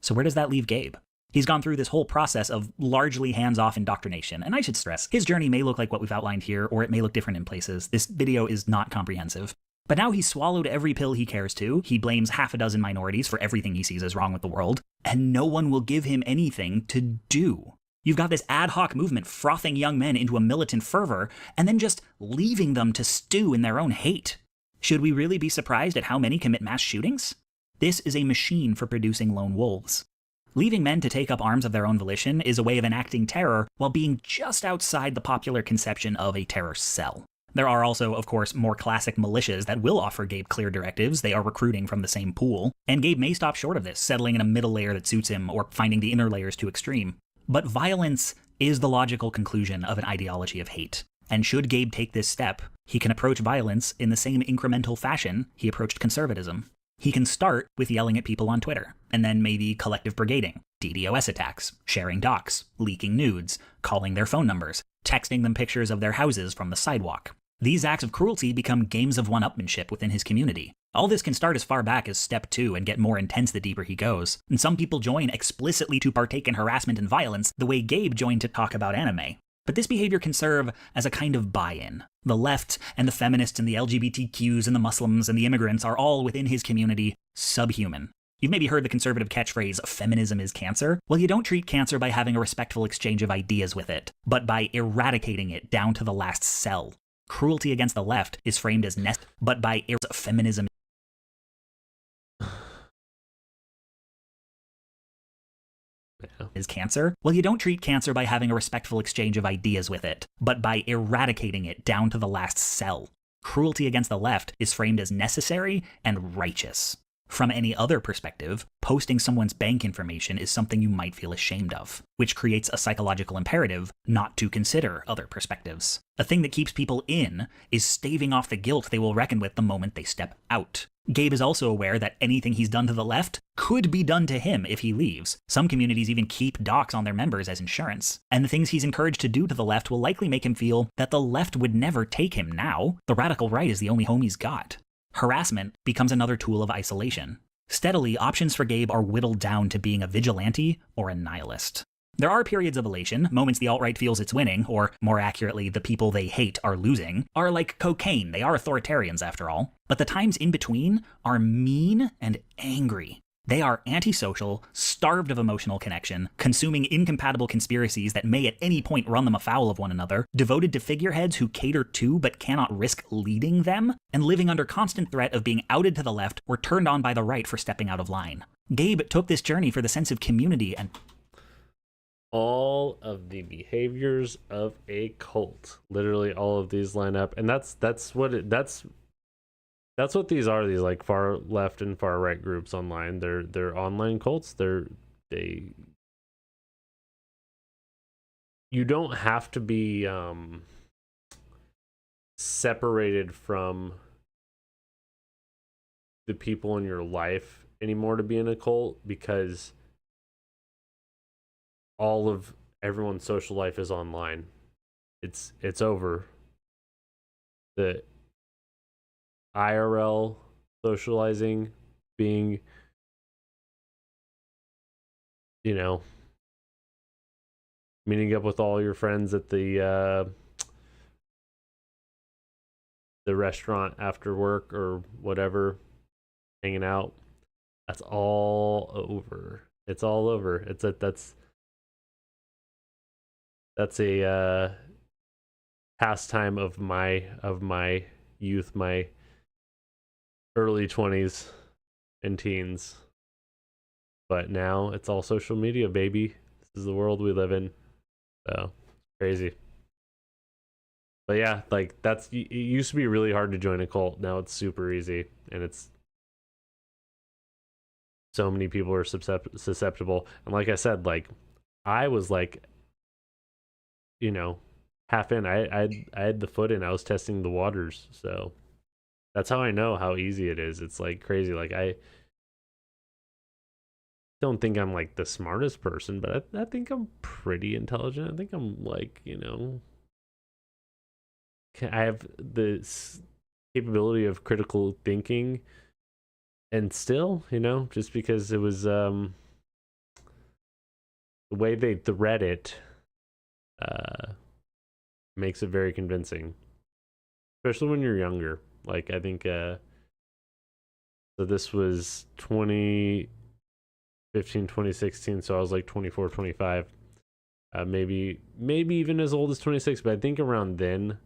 So where does that leave Gabe? He's gone through this whole process of largely hands-off indoctrination, and I should stress, his journey may look like what we've outlined here, or it may look different in places. This video is not comprehensive. But now he's swallowed every pill he cares to, he blames half a dozen minorities for everything he sees as wrong with the world, and no one will give him anything to do. You've got this ad hoc movement frothing young men into a militant fervor, and then just leaving them to stew in their own hate. Should we really be surprised at how many commit mass shootings? This is a machine for producing lone wolves. Leaving men to take up arms of their own volition is a way of enacting terror while being just outside the popular conception of a terror cell. There are also, of course, more classic militias that will offer Gabe clear directives. They are recruiting from the same pool. And Gabe may stop short of this, settling in a middle layer that suits him or finding the inner layers too extreme. But violence is the logical conclusion of an ideology of hate. And should Gabe take this step, he can approach violence in the same incremental fashion he approached conservatism. He can start with yelling at people on Twitter, and then maybe collective brigading, DDoS attacks, sharing docs, leaking nudes, calling their phone numbers, texting them pictures of their houses from the sidewalk. These acts of cruelty become games of one-upmanship within his community. All this can start as far back as step 2 and get more intense the deeper he goes. And some people join explicitly to partake in harassment and violence the way Gabe joined to talk about anime. But this behavior can serve as a kind of buy-in. The left and the feminists and the LGBTQs and the Muslims and the immigrants are all within his community subhuman. You've maybe heard the conservative catchphrase, feminism is cancer. Well, you don't treat cancer by having a respectful exchange of ideas with it, but by eradicating it down to the last cell. Cruelty against the left is framed as but by feminism is cancer. Well, you don't treat cancer by having a respectful exchange of ideas with it, but by eradicating it down to the last cell. Cruelty against the left is framed as necessary and righteous. From any other perspective, posting someone's bank information is something you might feel ashamed of, which creates a psychological imperative not to consider other perspectives. A thing that keeps people in is staving off the guilt they will reckon with the moment they step out. Gabe is also aware that anything he's done to the left could be done to him if he leaves. Some communities even keep docs on their members as insurance. And the things he's encouraged to do to the left will likely make him feel that the left would never take him now. The radical right is the only home he's got. Harassment becomes another tool of isolation. Steadily, options for Gabe are whittled down to being a vigilante or a nihilist. There are periods of elation, moments the alt-right feels it's winning, or more accurately, the people they hate are losing, are like cocaine. They are authoritarians after all. But the times in between are mean and angry. They are antisocial, starved of emotional connection, consuming incompatible conspiracies that may at any point run them afoul of one another, devoted to figureheads who cater to but cannot risk leading them, and living under constant threat of being outed to the left or turned on by the right for stepping out of line. Gabe took this journey for the sense of community and all of the behaviors of a cult. Literally all of these line up, and that's what these are. These like far left and far right groups online. They're online cults. You don't have to be separated from the people in your life anymore to be in a cult, because all of everyone's social life is online. It's over. The IRL socializing, being, you know, meeting up with all your friends at the restaurant after work or whatever, hanging out. That's all over. It's all over. That's a pastime of my youth, my early 20s and teens. But now it's all social media, baby. This is the world we live in. So crazy. But yeah, like it used to be really hard to join a cult. Now it's super easy, and it's so many people are susceptible. And like I said, like I was like, you know, half in. I had the foot in. I was testing the waters, so that's how I know how easy it is. It's like crazy. Like I don't think I'm like the smartest person, but I think I'm pretty intelligent. I think I'm like, you know, I have this capability of critical thinking, and still, you know, just because it was the way they thread it makes it very convincing, especially when you're younger. Like I think so this was 2015, 2016, so I was like 24, 25, maybe even as old as 26, but I think around then,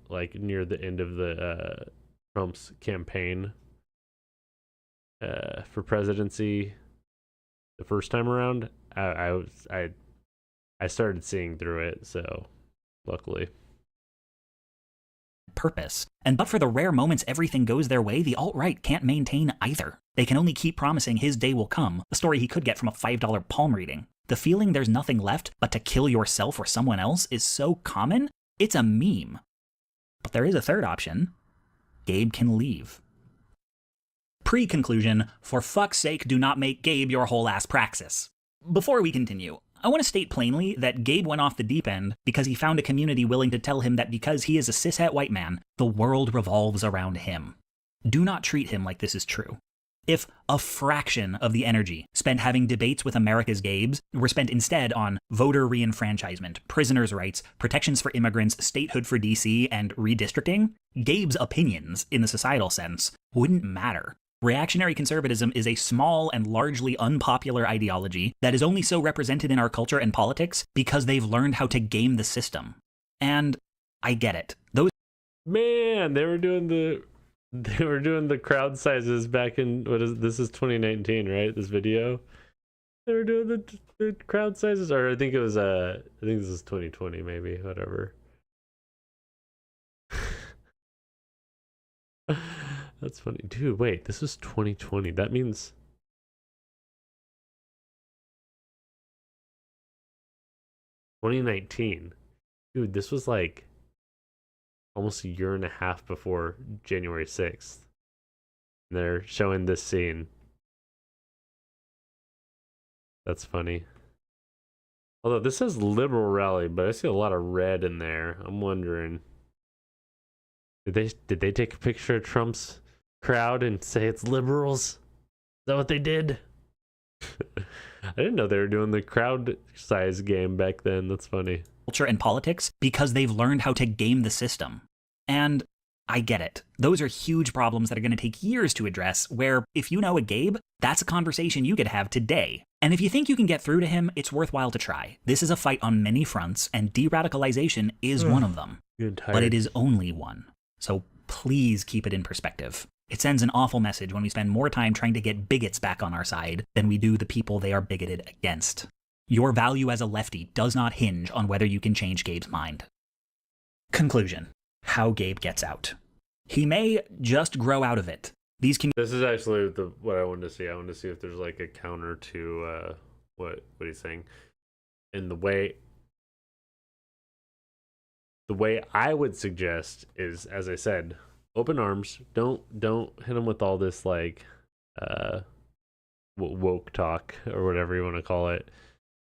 like near the end of the Trump's campaign for presidency the first time around, I started seeing through it, so luckily. Purpose. And but for the rare moments everything goes their way, the alt-right can't maintain either. They can only keep promising his day will come, a story he could get from a $5 palm reading. The feeling there's nothing left but to kill yourself or someone else is so common, it's a meme. But there is a third option. Gabe can leave. Pre-conclusion, for fuck's sake, do not make Gabe your whole ass praxis. Before we continue, I want to state plainly that Gabe went off the deep end because he found a community willing to tell him that because he is a cishet white man, the world revolves around him. Do not treat him like this is true. If a fraction of the energy spent having debates with America's Gabes were spent instead on voter reenfranchisement, prisoners' rights, protections for immigrants, statehood for DC, and redistricting, Gabe's opinions, in the societal sense, wouldn't matter. Reactionary conservatism is a small and largely unpopular ideology that is only so represented in our culture and politics because they've learned how to game the system. And I get it. Man, they were doing the crowd sizes back in this is 2019, right? This video. They were doing the crowd sizes, or I think this is 2020, maybe, whatever. That's funny. Dude, wait, this is 2020. That means 2019. Dude, this was like almost a year and a half before January 6th. And they're showing this scene. That's funny. Although this says liberal rally, but I see a lot of red in there. I'm wondering, did they take a picture of Trump's crowd and say it's liberals? Is that what they did? I didn't know they were doing the crowd size game back then. That's funny. Culture and politics because they've learned how to game the system. And I get it. Those are huge problems that are going to take years to address, where if you know a Gabe, that's a conversation you could have today. And if you think you can get through to him, it's worthwhile to try. This is a fight on many fronts, and de-radicalization is one of them. But it is only one. So please keep it in perspective. It sends an awful message when we spend more time trying to get bigots back on our side than we do the people they are bigoted against. Your value as a lefty does not hinge on whether you can change Gabe's mind. Conclusion. How Gabe gets out. He may just grow out of it. This is actually what I wanted to see. I wanted to see if there's like a counter to what he's saying. And the way I would suggest is, as I said, open arms. Don't hit him with all this like woke talk or whatever you want to call it.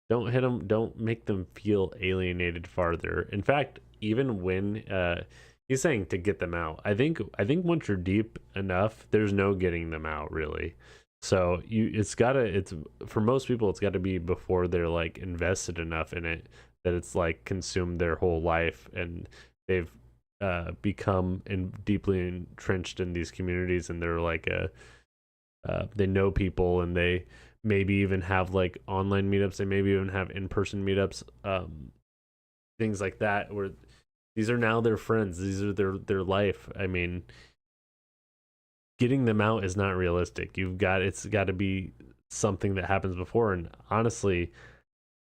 Don't hit them. Don't make them feel alienated farther. In fact, even when he's saying to get them out. I think once you're deep enough, there's no getting them out really. So it's for most people, it's got to be before they're like invested enough in it that it's like consumed their whole life and they've become deeply entrenched in these communities, and they're like they know people, and they maybe even have like online meetups. They maybe even have in-person meetups, things like that, where these are now their friends. These are their life. I mean, getting them out is not realistic. It's got to be something that happens before. And honestly,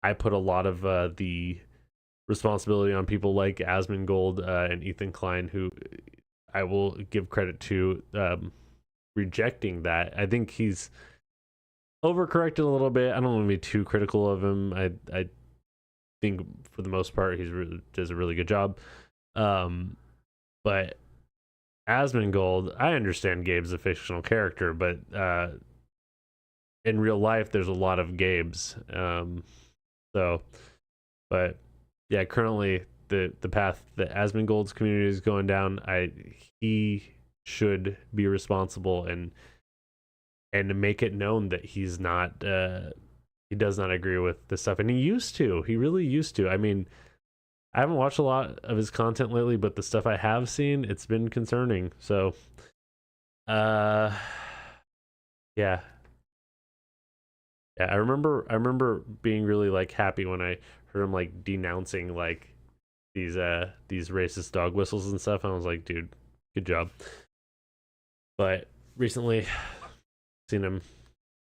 I put a lot of the responsibility on people like Asmongold and Ethan Klein, who I will give credit to rejecting that. I think he's overcorrected a little bit. I don't want to be too critical of him. I think for the most part does a really good job. But Asmongold, I understand Gabe's a fictional character, but in real life there's a lot of Gabes. But yeah, currently the path that Asmongold's community is going down, he should be responsible and make it known that he's not he does not agree with this stuff. And he really used to. I mean, I haven't watched a lot of his content lately, but the stuff I have seen, it's been concerning. So yeah. I remember being really like happy when I heard him like denouncing like these racist dog whistles and stuff. And I was like, dude, good job. But recently seen him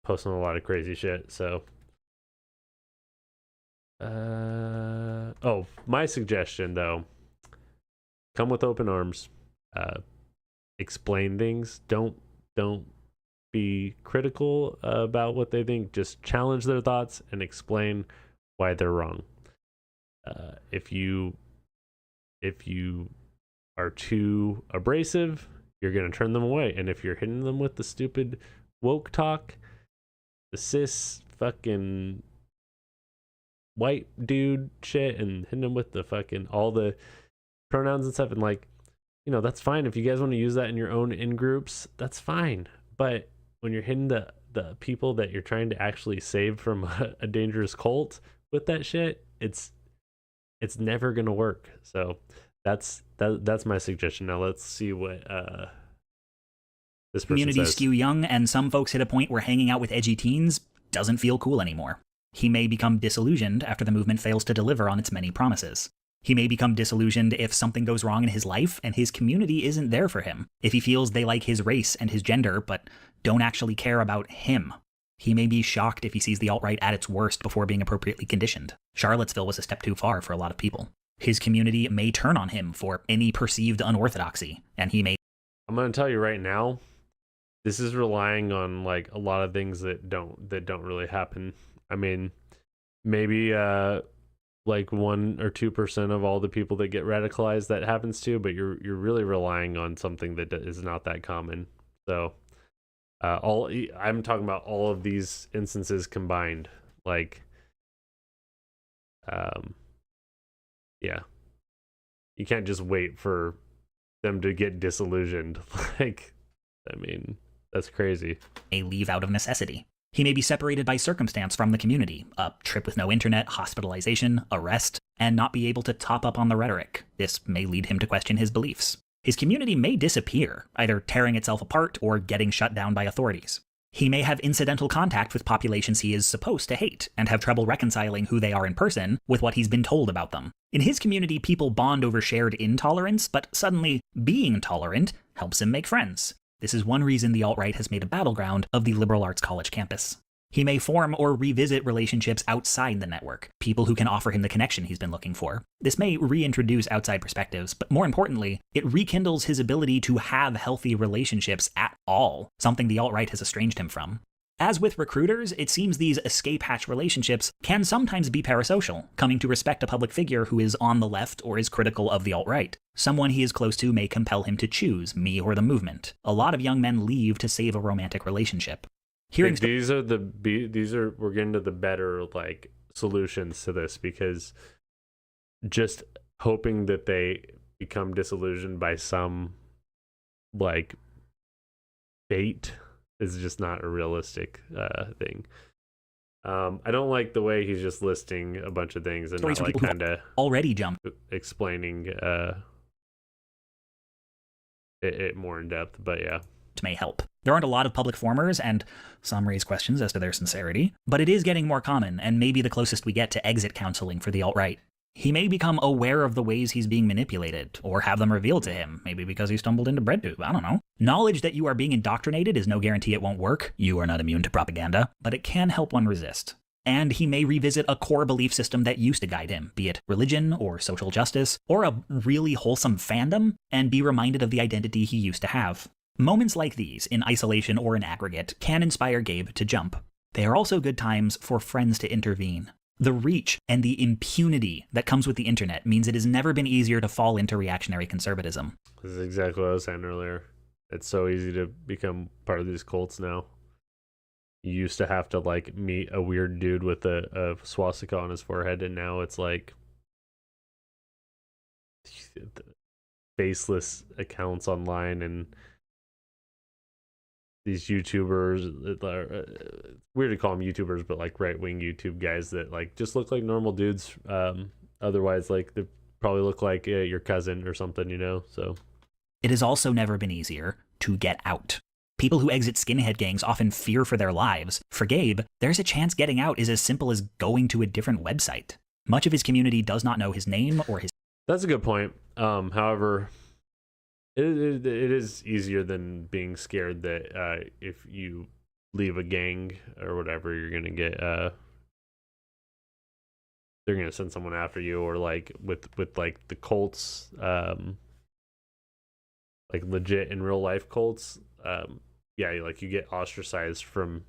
posting a lot of crazy shit. So my suggestion though, come with open arms. Explain things. Don't be critical about what they think. Just challenge their thoughts and explain why they're wrong. If you are too abrasive, you're going to turn them away. And if you're hitting them with the stupid woke talk, the cis fucking white dude shit, and hitting them with the fucking all the pronouns and stuff, and like, you know, that's fine. If you guys want to use that in your own in groups, that's fine. But when you're hitting the people that you're trying to actually save from a dangerous cult with that shit, it's never gonna work. So that's my suggestion. Now let's see what this person Communities says. skew young, and some folks hit a point where hanging out with edgy teens doesn't feel cool anymore. He may become disillusioned after the movement fails to deliver on its many promises. He may become disillusioned if something goes wrong in his life and his community isn't there for him, if he feels they like his race and his gender but don't actually care about him. He may be shocked if he sees the alt-right at its worst before being appropriately conditioned. Charlottesville was a step too far for a lot of people. His community may turn on him for any perceived unorthodoxy, and he may... I'm going to tell you right now, this is relying on like a lot of things that don't really happen. I mean, maybe like 1 or 2% of all the people that get radicalized that happens to, but you're really relying on something that is not that common. So I'm talking about all of these instances combined. Like, yeah, you can't just wait for them to get disillusioned. Like, I mean, that's crazy. A leave out of necessity. He may be separated by circumstance from the community, a trip with no internet, hospitalization, arrest, and not be able to top up on the rhetoric. This may lead him to question his beliefs. His community may disappear, either tearing itself apart or getting shut down by authorities. He may have incidental contact with populations he is supposed to hate, and have trouble reconciling who they are in person with what he's been told about them. In his community, people bond over shared intolerance, but suddenly being tolerant helps him make friends. This is one reason the alt-right has made a battleground of the liberal arts college campus. He may form or revisit relationships outside the network, people who can offer him the connection he's been looking for. This may reintroduce outside perspectives, but more importantly, it rekindles his ability to have healthy relationships at all, something the alt-right has estranged him from. As with recruiters, it seems these escape hatch relationships can sometimes be parasocial, coming to respect a public figure who is on the left or is critical of the alt-right. Someone he is close to may compel him to choose me or the movement. A lot of young men leave to save a romantic relationship. We're getting to the better like solutions to this, because just hoping that they become disillusioned by some like fate is just not a realistic thing. I don't like the way he's just listing a bunch of things and Stories not from like people who kind of already jumped explaining it more in depth. But yeah, may help. There aren't a lot of public formers, and some raise questions as to their sincerity, but it is getting more common, and maybe the closest we get to exit counseling for the alt-right. He may become aware of the ways he's being manipulated, or have them revealed to him, maybe because he stumbled into BreadTube, I don't know. Knowledge that you are being indoctrinated is no guarantee it won't work. You are not immune to propaganda, but it can help one resist. And he may revisit a core belief system that used to guide him, be it religion or social justice, or a really wholesome fandom, and be reminded of the identity he used to have. Moments like these, in isolation or in aggregate, can inspire Gabe to jump. They are also good times for friends to intervene. The reach and the impunity that comes with the internet means it has never been easier to fall into reactionary conservatism. this is exactly what I was saying earlier. It's so easy to become part of these cults now. You used to have to like meet a weird dude with a swastika on his forehead, and now it's like faceless accounts online and these YouTubers. It's weird to call them YouTubers, but like right-wing YouTube guys that like just look like normal dudes. Otherwise, like they probably look like your cousin or something, you know? So it has also never been easier to get out. People who exit skinhead gangs often fear for their lives. For Gabe, there's a chance getting out is as simple as going to a different website. Much of his community does not know his name or his... That's a good point. However, it is easier than being scared that if you leave a gang or whatever, you're gonna get they're gonna send someone after you, or like with like the cults, like legit in real life cults. Yeah, like you get ostracized from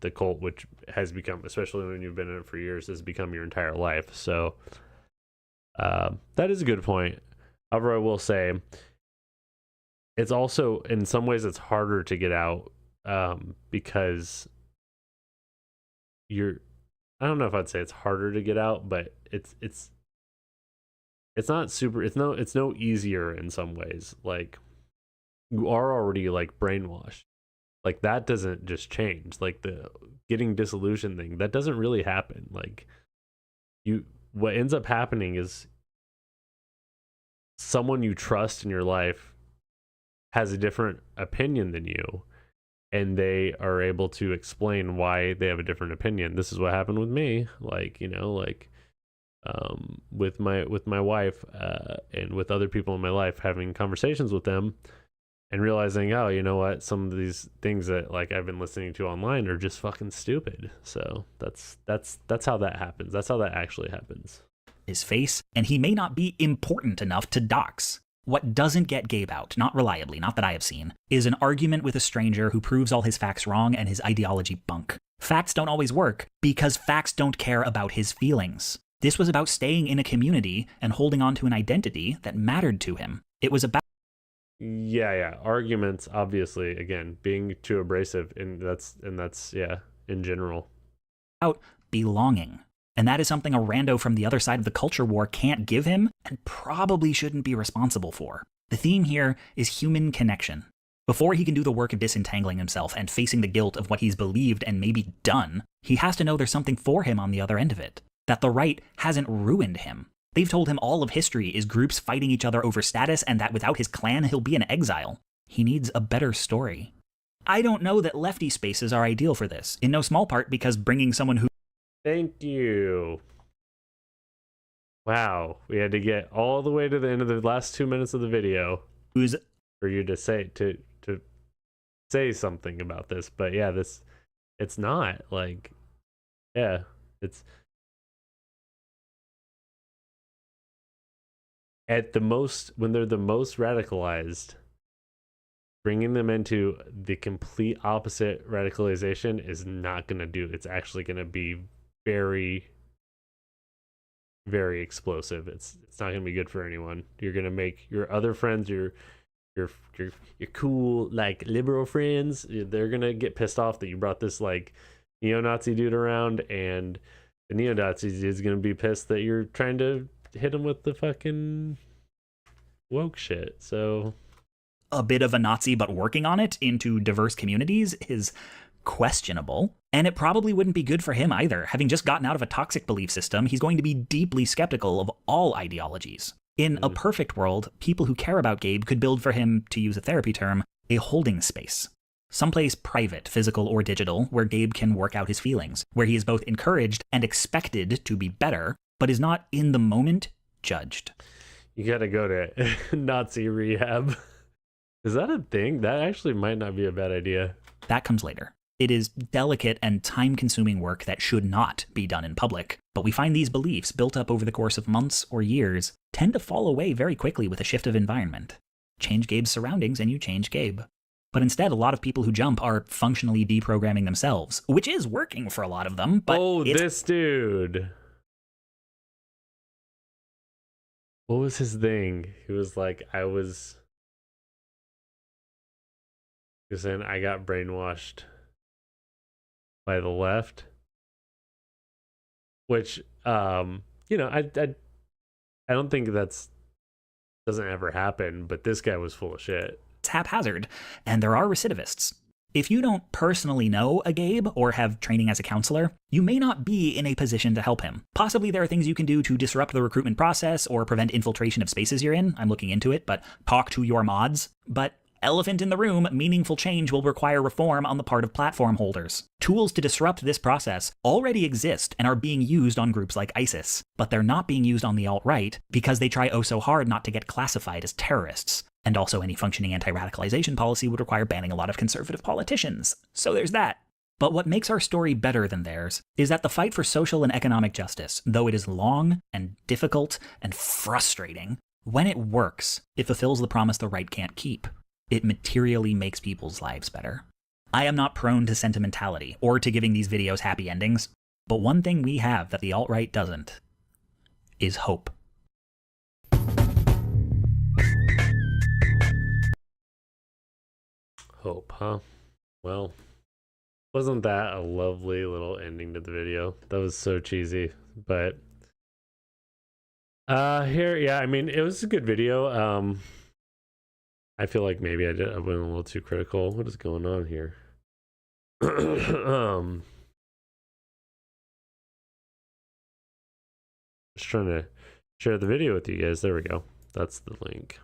the cult, which has become, especially when you've been in it for years, has become your entire life. So that is a good point. However, I will say it's also, in some ways, it's harder to get out because I don't know if I'd say it's harder to get out, but it's not super, it's no easier in some ways. Like, you are already like brainwashed. Like, that doesn't just change. Like, the getting disillusioned thing, that doesn't really happen. Like, what ends up happening is someone you trust in your life has a different opinion than you, and they are able to explain why they have a different opinion. This is what happened with me. Like, you know, like with my wife and with other people in my life, having conversations with them and realizing, oh, you know what, some of these things that like I've been listening to online are just fucking stupid. So that's how that happens. That's how that actually happens. His face, and he may not be important enough to dox. What doesn't get Gabe out, not reliably, not that I have seen, is an argument with a stranger who proves all his facts wrong and his ideology bunk. Facts don't always work because facts don't care about his feelings. This was about staying in a community and holding on to an identity that mattered to him. It was about Yeah. Arguments, obviously, again, being too abrasive, and that's in general. About belonging. And that is something a rando from the other side of the culture war can't give him and probably shouldn't be responsible for. The theme here is human connection. Before he can do the work of disentangling himself and facing the guilt of what he's believed and maybe done, he has to know there's something for him on the other end of it. That the right hasn't ruined him. They've told him all of history is groups fighting each other over status and that without his clan he'll be in exile. He needs a better story. I don't know that lefty spaces are ideal for this, in no small part because bringing someone who... Thank you. Wow, we had to get all the way to the end of the last 2 minutes of the video who's for you to say something about this. But yeah, it's not like, yeah, it's at the most, when they're the most radicalized, bringing them into the complete opposite radicalization is not going to do. It's actually going to be very, very explosive. It's not going to be good for anyone. You're going to make your other friends, your cool like liberal friends, they're going to get pissed off that you brought this like neo-Nazi dude around, and the neo-Nazi dude's going to be pissed that you're trying to hit him with the fucking woke shit. So a bit of a Nazi but working on it into diverse communities is questionable. And it probably wouldn't be good for him either. Having just gotten out of a toxic belief system, he's going to be deeply skeptical of all ideologies. In a perfect world, people who care about Gabe could build for him, to use a therapy term, a holding space. Someplace private, physical or digital, where Gabe can work out his feelings, where he is both encouraged and expected to be better, but is not in the moment judged. You gotta go to Nazi rehab. Is that a thing? That actually might not be a bad idea. That comes later. It is delicate and time-consuming work that should not be done in public, but we find these beliefs built up over the course of months or years tend to fall away very quickly with a shift of environment. Change Gabe's surroundings and you change Gabe. But instead, a lot of people who jump are functionally deprogramming themselves, which is working for a lot of them, but this dude. What was his thing? He was like, he was saying, I got brainwashed by the left. Which, I don't think doesn't ever happen, but this guy was full of shit. It's haphazard, and there are recidivists. If you don't personally know a Gabe or have training as a counselor, you may not be in a position to help him. Possibly there are things you can do to disrupt the recruitment process or prevent infiltration of spaces you're in. I'm looking into it, but talk to your mods. But elephant in the room, meaningful change will require reform on the part of platform holders. Tools to disrupt this process already exist and are being used on groups like ISIS, but they're not being used on the alt-right because they try oh so hard not to get classified as terrorists. And also any functioning anti-radicalization policy would require banning a lot of conservative politicians. So there's that. But what makes our story better than theirs is that the fight for social and economic justice, though it is long and difficult and frustrating, when it works, it fulfills the promise the right can't keep. It materially makes people's lives better. I am not prone to sentimentality or to giving these videos happy endings, but one thing we have that the alt-right doesn't is hope. Hope, huh? Well, wasn't that a lovely little ending to the video? That was so cheesy, but I mean, it was a good video. I feel like maybe I went a little too critical. What is going on here? Just trying to share the video with you guys. There we go. That's the link.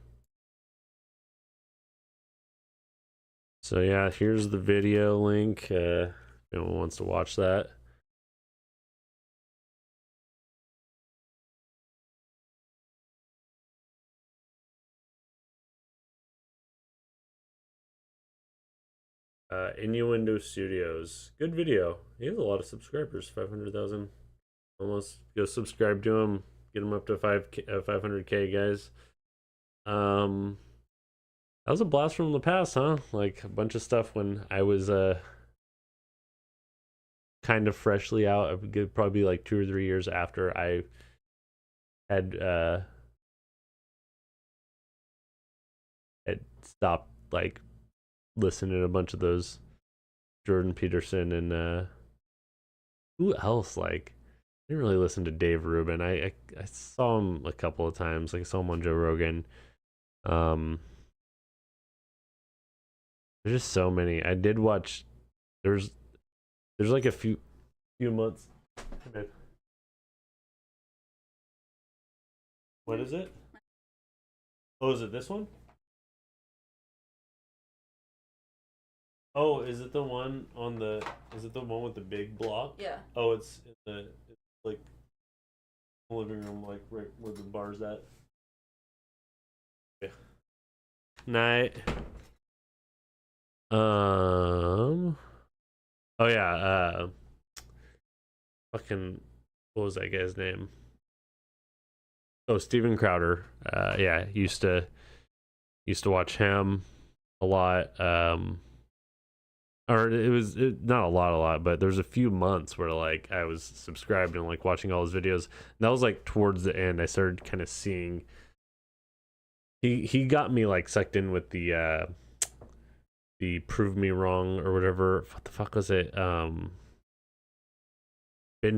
So yeah, here's the video link. If anyone wants to watch that. Innuendo Studios. Good video. He has a lot of subscribers. 500,000. Almost. Go subscribe to him. Get him up to 500K, guys. That was a blast from the past, huh? Like a bunch of stuff when I was kind of freshly out. Probably like 2 or 3 years after I had stopped like listening to a bunch of those Jordan Peterson and who else? Like I didn't really listen to Dave Rubin. I saw him a couple of times. Like I saw him on Joe Rogan. There's just so many. I did watch. There's like a few months. Hey, babe. What is it? Oh, is it this one? Oh, is it the one on the? Is it the one with the big block? Yeah. Oh, it's in the like living room, like right where the bar's at. Yeah. Night. Oh yeah. Fucking. What was that guy's name? Oh, Steven Crowder. Yeah, used to watch him a lot. Or not a lot, but there's a few months where like I was subscribed and like watching all his videos. And that was like towards the end. I started kind of seeing. He got me like sucked in with the Prove Me Wrong or whatever. What the fuck was it? Ben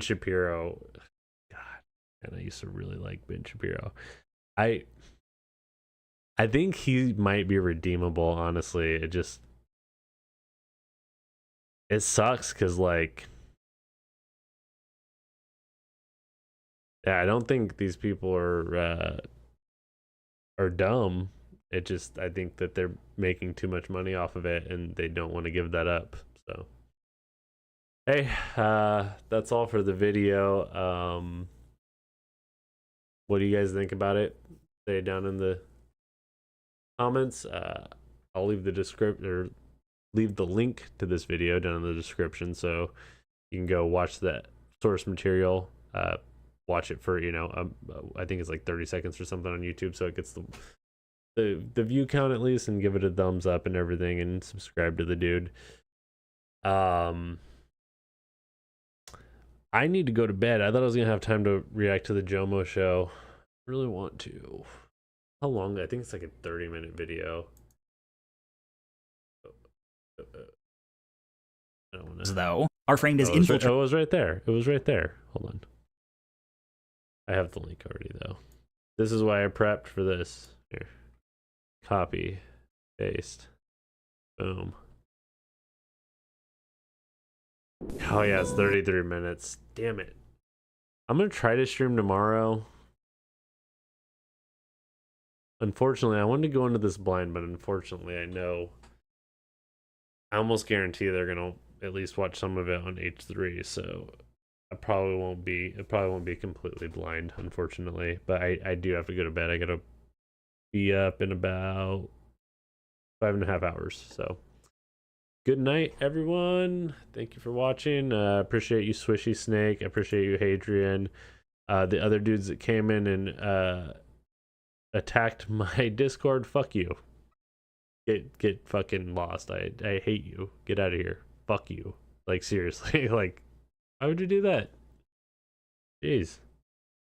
Shapiro. God, and I used to really like Ben Shapiro. I think he might be redeemable, honestly. It sucks because, like, yeah, I don't think these people are dumb. I think that they're making too much money off of it and they don't want to give that up. So, hey, that's all for the video. What do you guys think about it? Say it down in the comments. I'll leave the description or leave the link to this video down in the description so you can go watch that source material. Watch it for, I think it's like 30 seconds or something on YouTube, so it gets the view count at least, and give it a thumbs up and everything, and subscribe to the dude. I need to go to bed. I thought I was gonna have time to react to the Jomo show. I really want to. How long? I think it's like a 30-minute video. I don't want to. Though our friend is infiltrated. Oh, it was right there. It was right there. Hold on. I have the link already though. This is why I prepped for this. Here. Copy. Paste. Boom. Oh yeah, it's 33 minutes. Damn it. I'm gonna try to stream tomorrow. Unfortunately, I wanted to go into this blind, but unfortunately, I almost guarantee they're gonna at least watch some of it on H3, so it probably won't be completely blind, unfortunately. But I do have to go to bed. I gotta be up in about 5.5 hours. So good night, everyone. Thank you for watching. Appreciate you, Swishy Snake. I appreciate you, Hadrian. The other dudes that came in and attacked my Discord, fuck you. Get fucking lost. I hate you. Get out of here. Fuck you. Like, seriously. Like, why would you do that? Jeez.